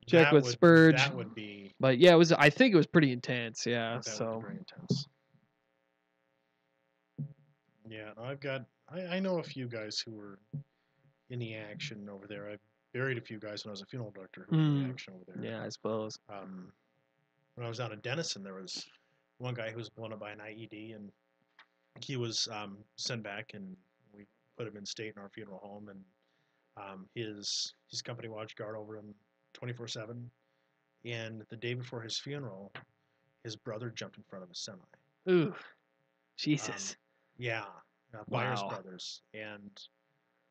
check with Spurge. That would be. But yeah, it was. I think it was pretty intense. Yeah. That So. would be very intense. Yeah, I know a few guys who were in the action over there. I buried a few guys when I was a funeral director who were in the action over there. Yeah, I suppose. When I was down in Denison, there was one guy who was blown up by an IED, and he was sent back, and we put him in state in our funeral home, and his company watched guard over him 24/7. And the day before his funeral, his brother jumped in front of a semi. Ooh, Jesus. Yeah, Byers Wow. brothers, and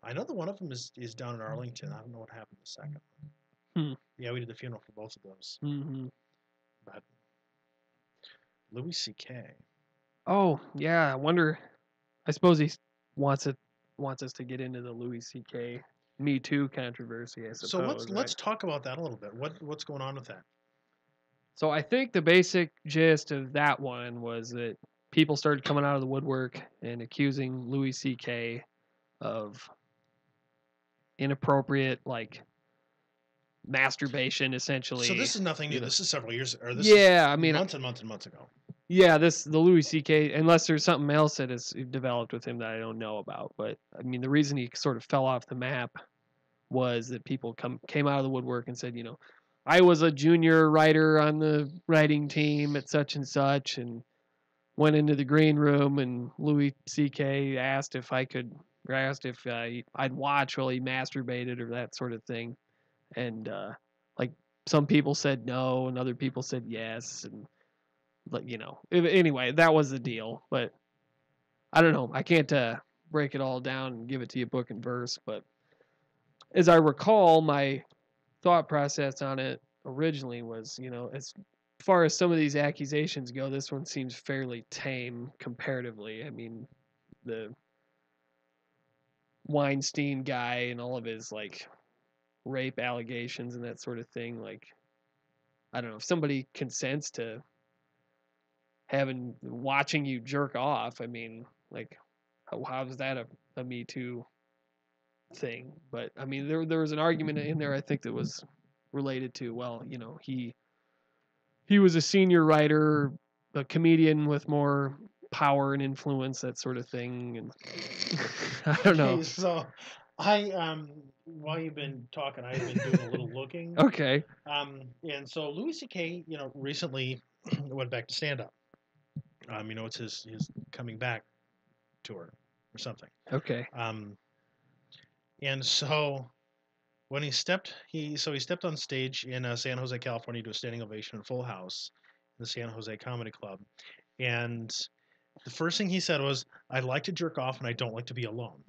I know that one of them is down in Arlington. I don't know what happened the second one. Yeah, we did the funeral for both of those. But Louis C.K. Oh yeah, I wonder. I suppose he wants us to get into the Louis C.K. Me Too controversy. I suppose. So let's talk about that a little bit. What's going on with that? So I think the basic gist of that one was that people started coming out of the woodwork and accusing Louis C.K. of inappropriate, like, masturbation essentially. So this is nothing new. you know. This is several years, or this Yeah, is I mean, months and months and months ago. yeah, the Louis C.K. Unless there's something else that has developed with him that I don't know about, but I mean, the reason he sort of fell off the map was that people came out of the woodwork and said, you know, I was a junior writer on the writing team at such and such, and went into the green room, and Louis C.K. asked if I'd watch while he masturbated or that sort of thing, and like some people said no, and other people said yes, and you know, anyway, that was the deal. But I don't know, I can't break it all down and give it to you book and verse, but as I recall, my thought process on it originally was, you know, as far as some of these accusations go, this one seems fairly tame comparatively. I mean, the Weinstein guy and all of his like rape allegations and that sort of thing, like, I don't know, if somebody consents to watching you jerk off, I mean, like, how is that a Me Too thing? But I mean, there was an argument in there, I think, that was related to, well, you know, he was a senior writer, a comedian with more power and influence, that sort of thing, and I don't know. Okay, so I while you've been talking, I've been doing a little looking. Okay. And so Louis C.K., you know, recently went back to stand up. You know, it's his coming back tour or something. Okay. And so when he stepped on stage in San Jose, California, to a standing ovation in Full House in the San Jose Comedy Club, and the first thing he said was, "I like to jerk off and I don't like to be alone."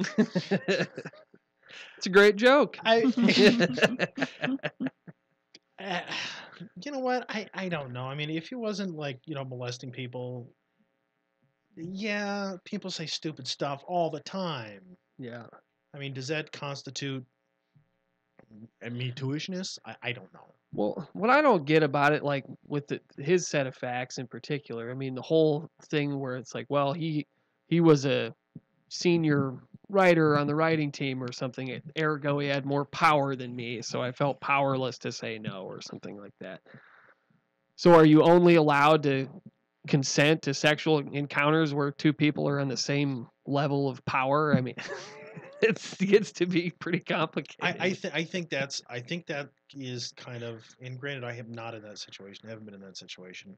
It's a great joke. You know what? I don't know. I mean, if he wasn't like, you know, molesting people, yeah, people say stupid stuff all the time. Yeah. I mean, does that constitute a Me Too-ishness? I don't know. Well, what I don't get about it, like with his set of facts in particular, I mean, the whole thing where it's like, well, he was a senior writer on the writing team or something, ergo he had more power than me, so I felt powerless to say no or something like that. So are you only allowed to consent to sexual encounters where two people are on the same level of power? I mean, it gets to be pretty complicated. I think that is kind of, and granted, I have not in that situation. I haven't been in that situation.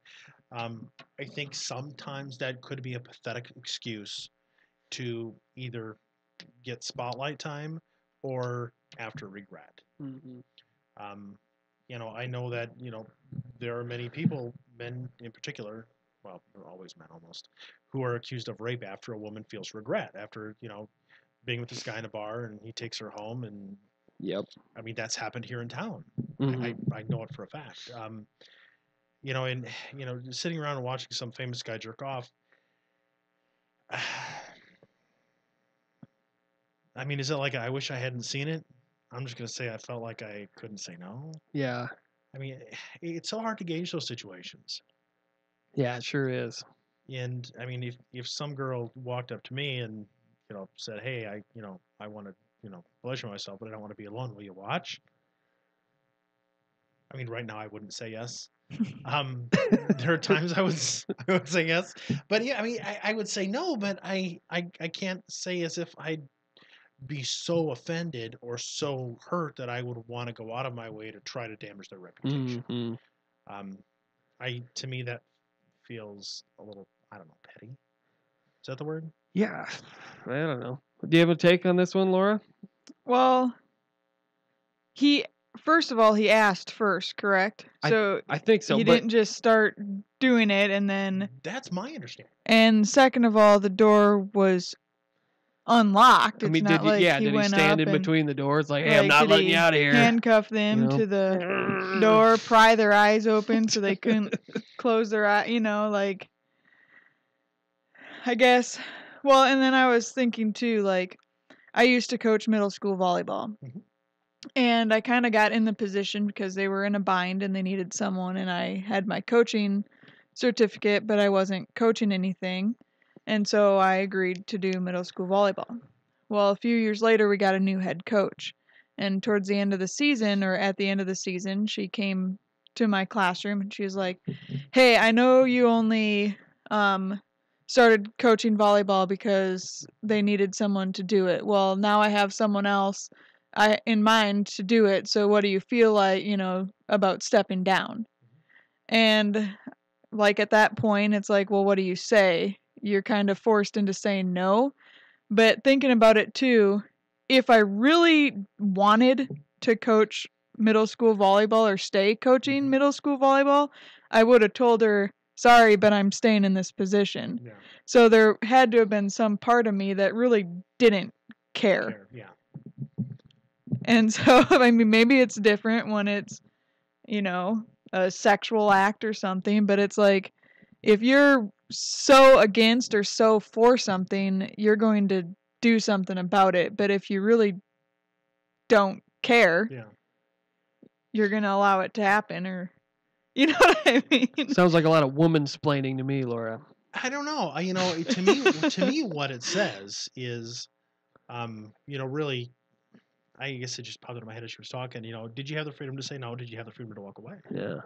I think sometimes that could be a pathetic excuse to either get spotlight time or after regret. Mm-hmm. You know, I know that, you know, there are many people, men in particular, well, they're always men almost, who are accused of rape after a woman feels regret, after, you know, being with this guy in a bar and he takes her home, and yep, I mean, that's happened here in town. Mm-hmm. I know it for a fact. You know, and, you know, sitting around and watching some famous guy jerk off, I mean, is it like I wish I hadn't seen it? I'm just going to say I felt like I couldn't say no. Yeah. I mean, it's so hard to gauge those situations. Yeah, it sure is. And I mean, if some girl walked up to me and, you know, said, "Hey, I want to, you know, pleasure myself, but I don't want to be alone. Will you watch?" I mean, right now I wouldn't say yes. There are times I would say yes, but yeah, I mean, I would say no, but I can't say as if I'd be so offended or so hurt that I would want to go out of my way to try to damage their reputation. Mm-hmm. To me that feels a little, I don't know, petty. Is that the word? Yeah, I don't know. Do you have a take on this one, Laura? Well, first of all, he asked first, correct? So I think so. He didn't just start doing it and then. That's my understanding. And second of all, the door was unlocked. It's not like did he stand in between the doors like, "Hey, I'm not letting you out of here"? Handcuff them to the door, pry their eyes open so they couldn't close their eye. You know, like, I guess. Well, and then I was thinking too, like, I used to coach middle school volleyball. Mm-hmm. And I kind of got in the position because they were in a bind and they needed someone, and I had my coaching certificate, but I wasn't coaching anything. And so I agreed to do middle school volleyball. Well, a few years later, we got a new head coach. And towards the end of the season, or at the end of the season, she came to my classroom and she was like, "Hey, I know you only started coaching volleyball because they needed someone to do it. Well, now I have someone else in mind to do it. So what do you feel like, about stepping down?" And like at that point, it's like, well, what do you say? You're kind of forced into saying no. But thinking about it too, if I really wanted to coach middle school volleyball or stay coaching middle school volleyball, I would have told her, "Sorry, but I'm staying in this position." Yeah. So there had to have been some part of me that really didn't care. Yeah. And so, I mean, maybe it's different when it's, a sexual act or something, but it's like, if you're so against or so for something, you're going to do something about it. But if you really don't care, you're going to allow it to happen, or, you know what I mean? Sounds like a lot of woman-splaining to me, Laura. I don't know. To me, what it says is, really, I guess it just popped into my head as she was talking. Did you have the freedom to say no? Did you have the freedom to walk away? Yeah.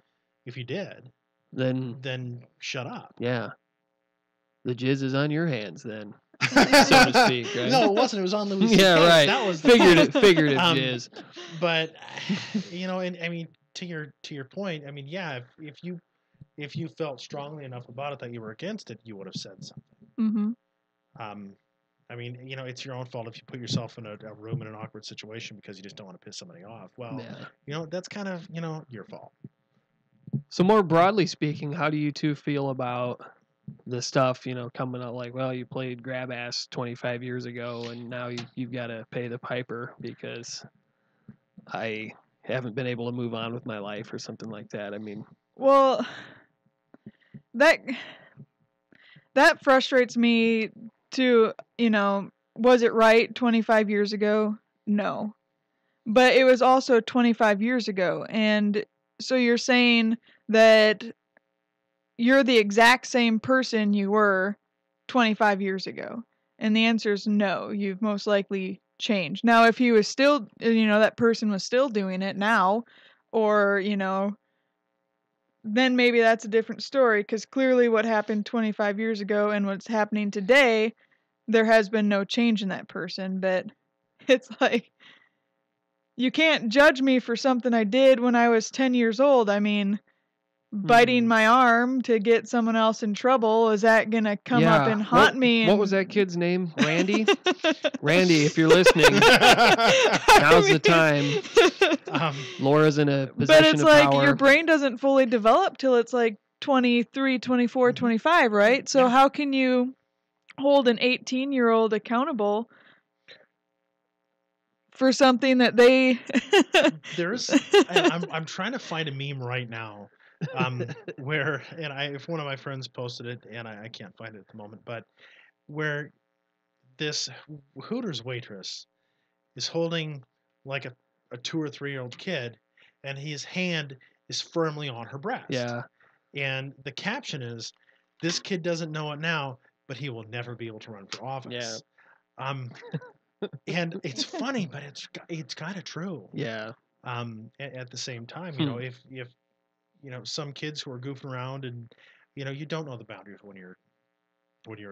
If you did, then shut up. Yeah. The jizz is on your hands then, so to speak, right? No, it wasn't. It was on Louis. Yeah, right. That was figurative jizz. But and I mean, to your point, I mean, yeah, if you felt strongly enough about it that you were against it, you would have said something. Mm-hmm. I mean, it's your own fault if you put yourself in a room in an awkward situation because you just don't want to piss somebody off. Well, that's kind of, your fault. So more broadly speaking, how do you two feel about the stuff, coming out like, well, you played grab ass 25 years ago and now you've got to pay the piper because I haven't been able to move on with my life or something like that? I mean, well, that frustrates me too. Was it right 25 years ago? No. But it was also 25 years ago. And so you're saying that you're the exact same person you were 25 years ago. And the answer is no. You've most likely changed. Now, if he was still, that person was still doing it now, or, then maybe that's a different story, because clearly what happened 25 years ago and what's happening today, there has been no change in that person. But it's like, you can't judge me for something I did when I was 10 years old. I mean, biting my arm to get someone else in trouble, is that going to come up and haunt me? What was that kid's name? Randy? Randy, if you're listening, now's the time. Laura's in a position of power. But it's like your brain doesn't fully develop till it's like 23, 24, 25, right? So how can you hold an 18-year-old accountable for something that they... I'm trying to find a meme right now where, if one of my friends posted it, and I can't find it at the moment, but where this Hooters waitress is holding like a 2 or 3-year-old kid, and his hand is firmly on her breast. Yeah. And the caption is, "This kid doesn't know it now, but he will never be able to run for office." Yeah. And it's funny, but it's kind of true. Yeah. At the same time, if some kids who are goofing around and you don't know the boundaries when you're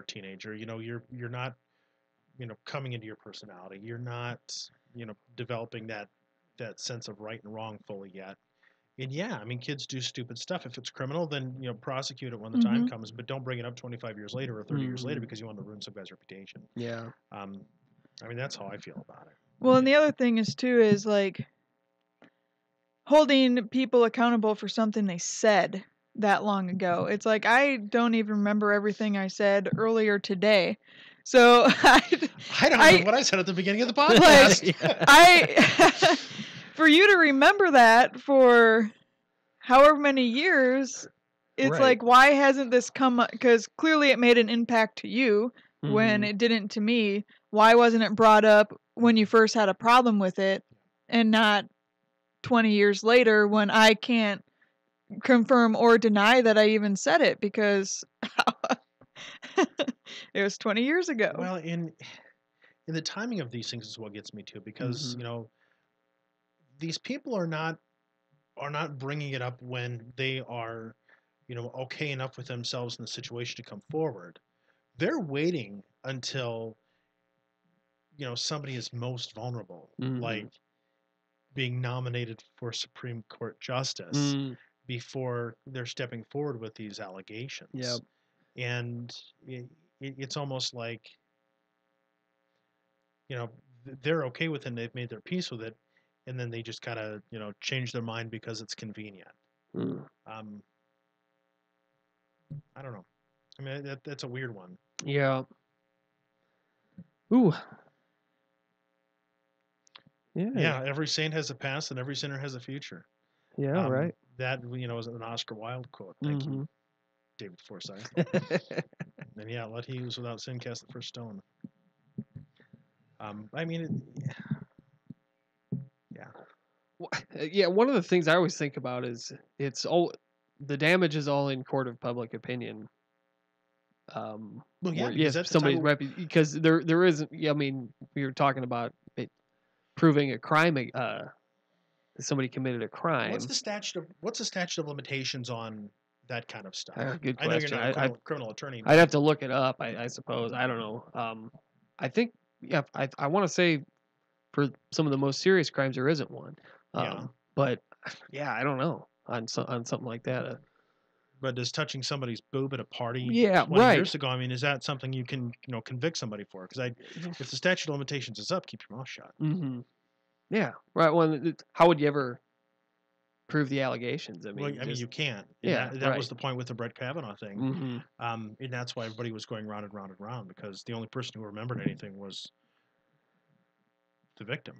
a teenager. You're not coming into your personality. You're not developing that sense of right and wrong fully yet. And yeah, I mean, kids do stupid stuff. If it's criminal, then prosecute it when the time comes, but don't bring it up 25 years later or 30 years later because you want to ruin some guy's reputation. Yeah. I mean, that's how I feel about it. Well, and the other thing is like holding people accountable for something they said that long ago. It's like, I don't even remember everything I said earlier today. So I don't remember what I said at the beginning of the podcast. Like, for you to remember that for however many years, it's like, why hasn't this come up? Because clearly it made an impact to you when it didn't to me. Why wasn't it brought up when you first had a problem with it and not 20 years later when I can't confirm or deny that I even said it because it was 20 years ago. Well, in the timing of these things is what gets me too, because these people are not bringing it up when they are, okay enough with themselves in the situation to come forward. They're waiting until somebody is most vulnerable, like being nominated for Supreme Court justice, before they're stepping forward with these allegations. Yep. And it's almost like, they're okay with it and they've made their peace with it, and then they just kind of, change their mind because it's convenient. I don't know. I mean, that's a weird one. Yeah. Ooh. Yeah, every saint has a past and every sinner has a future. Yeah, right. That, is an Oscar Wilde quote. Thank you, David Forsyth. And yeah, let he who's without sin cast the first stone. I mean, Yeah, one of the things I always think about is the damage is all in court of public opinion. Well, yeah, yes, because somebody's because there isn't. I mean, we were talking about proving a crime. Somebody committed a crime. What's the statute of limitations on that kind of stuff? Good question. I know you're not a criminal attorney. I'd have to look it up. I suppose. I don't know. I think I want to say for some of the most serious crimes there isn't one. But yeah, I don't know on something like that. But does touching somebody's boob at a party 20 years ago, I mean, is that something you can convict somebody for? Because if the statute of limitations is up, keep your mouth shut. Yeah, right. Well, how would you ever prove the allegations? I mean, you can't. Yeah, that was the point with the Brett Kavanaugh thing. And that's why everybody was going round and round and round, because the only person who remembered anything was the victim.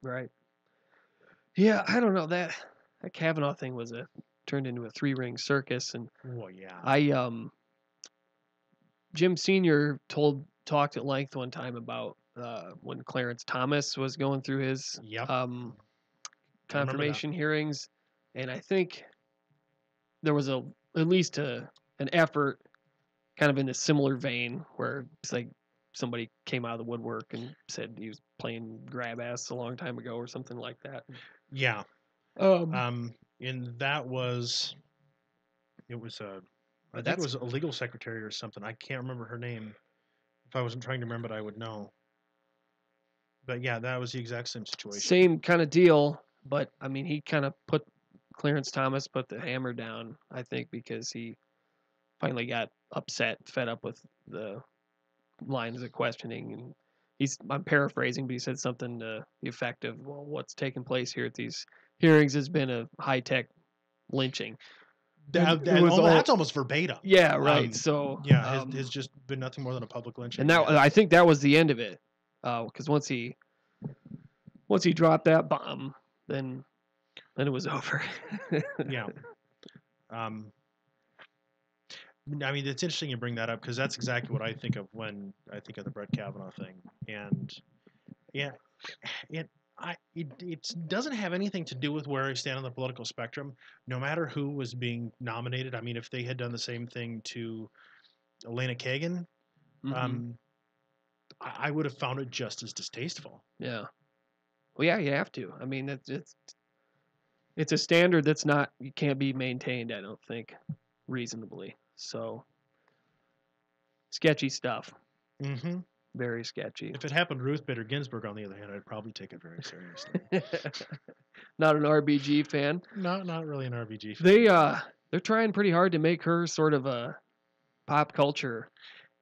Right. Yeah, I don't know, that Kavanaugh thing was turned into a 3-ring circus, and Jim Sr. talked at length one time about when Clarence Thomas was going through his confirmation hearings, and I think there was at least an effort kind of in a similar vein where it's like somebody came out of the woodwork and said he was playing grab ass a long time ago or something like that. Yeah. And that was, I think it was a legal secretary or something. I can't remember her name. If I wasn't trying to remember it, I would know. But yeah, that was the exact same situation. Same kind of deal, but I mean, he kind of Clarence Thomas put the hammer down, I think, because he finally got upset, fed up with the lines of questioning, and I'm paraphrasing, but he said something to the effect of, well, what's taking place here at these hearings has been a high-tech lynching. That's almost verbatim. Yeah, right. It's just been nothing more than a public lynching. And I think that was the end of it, because once he dropped that bomb, then it was over. Yeah. I mean, it's interesting you bring that up, because that's exactly what I think of when I think of the Brett Kavanaugh thing. And yeah, it doesn't have anything to do with where I stand on the political spectrum. No matter who was being nominated, I mean, if they had done the same thing to Elena Kagan, I would have found it just as distasteful. Yeah. Well, yeah, you have to. I mean, it's a standard that's you can't be maintained, I don't think, reasonably. So, sketchy stuff. Very sketchy. If it happened to Ruth Bader Ginsburg, on the other hand, I'd probably take it very seriously. Not an RBG fan. Not really an RBG fan. They're trying pretty hard to make her sort of a pop culture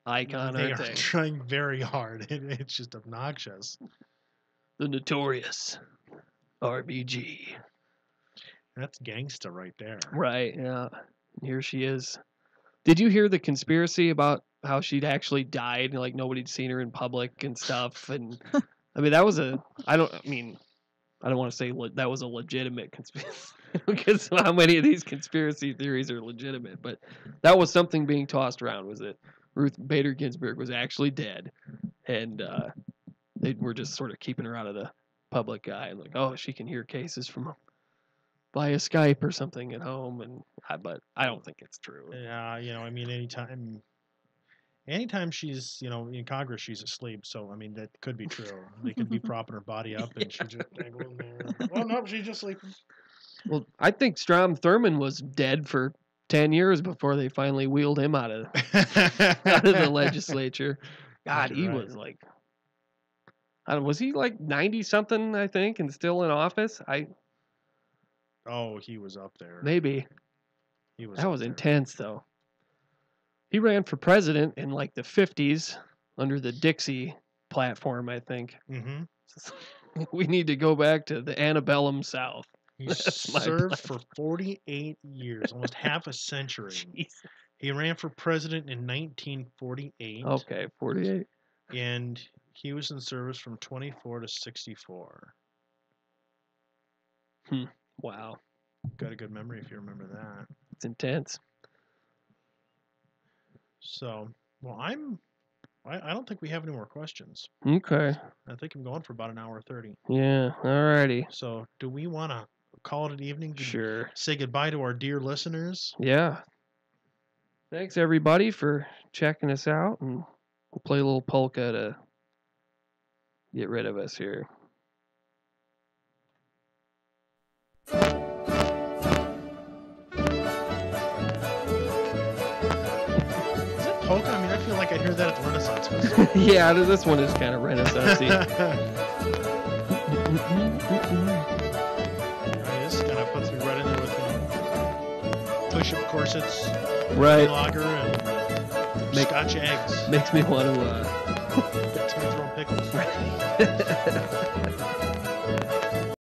icon, aren't they? They are trying very hard. It's just obnoxious. The notorious RBG. That's gangsta right there. Right, yeah. Here she is. Did you hear the conspiracy about how she'd actually died and like nobody'd seen her in public and stuff? And I mean, that was I don't want to say that was a legitimate conspiracy, because how many of these conspiracy theories are legitimate, but that was something being tossed around, was that Ruth Bader Ginsburg was actually dead, and they were just sort of keeping her out of the public eye, like, oh, she can hear cases from via Skype or something at home, but I don't think it's true. Yeah, I mean, Anytime she's, in Congress, she's asleep. So, I mean, that could be true. They could be propping her body up and she just dangle in there. Oh, no, she's just sleeping. Well, I think Strom Thurmond was dead for 10 years before they finally wheeled him out of the legislature. God, he was like, I don't, was he like 90 something, I think, and still in office? Oh, he was up there. Maybe. That was there. intense, though. He ran for president in like the 50s under the Dixie platform, I think. Mm-hmm. We need to go back to the antebellum South. He served for 48 years, almost half a century. Jeez. He ran for president in 1948. Okay, 48. And he was in service from 24 to 64. Wow. Got a good memory if you remember that. It's intense. So, well, I don't think we have any more questions. Okay. I think I'm going for about an hour 30. Yeah, alrighty. So, do we want to call it an evening? Sure. Say goodbye to our dear listeners? Yeah. Thanks, everybody, for checking us out, and we'll play a little polka to get rid of us here. Polka? I mean, I feel like I hear that at the Renaissance Festival. Yeah, this one is kind of Renaissance-y. This kind of puts me right in there with push-up corsets, right, lager, and Scotch eggs. Makes me want to throwing pickles.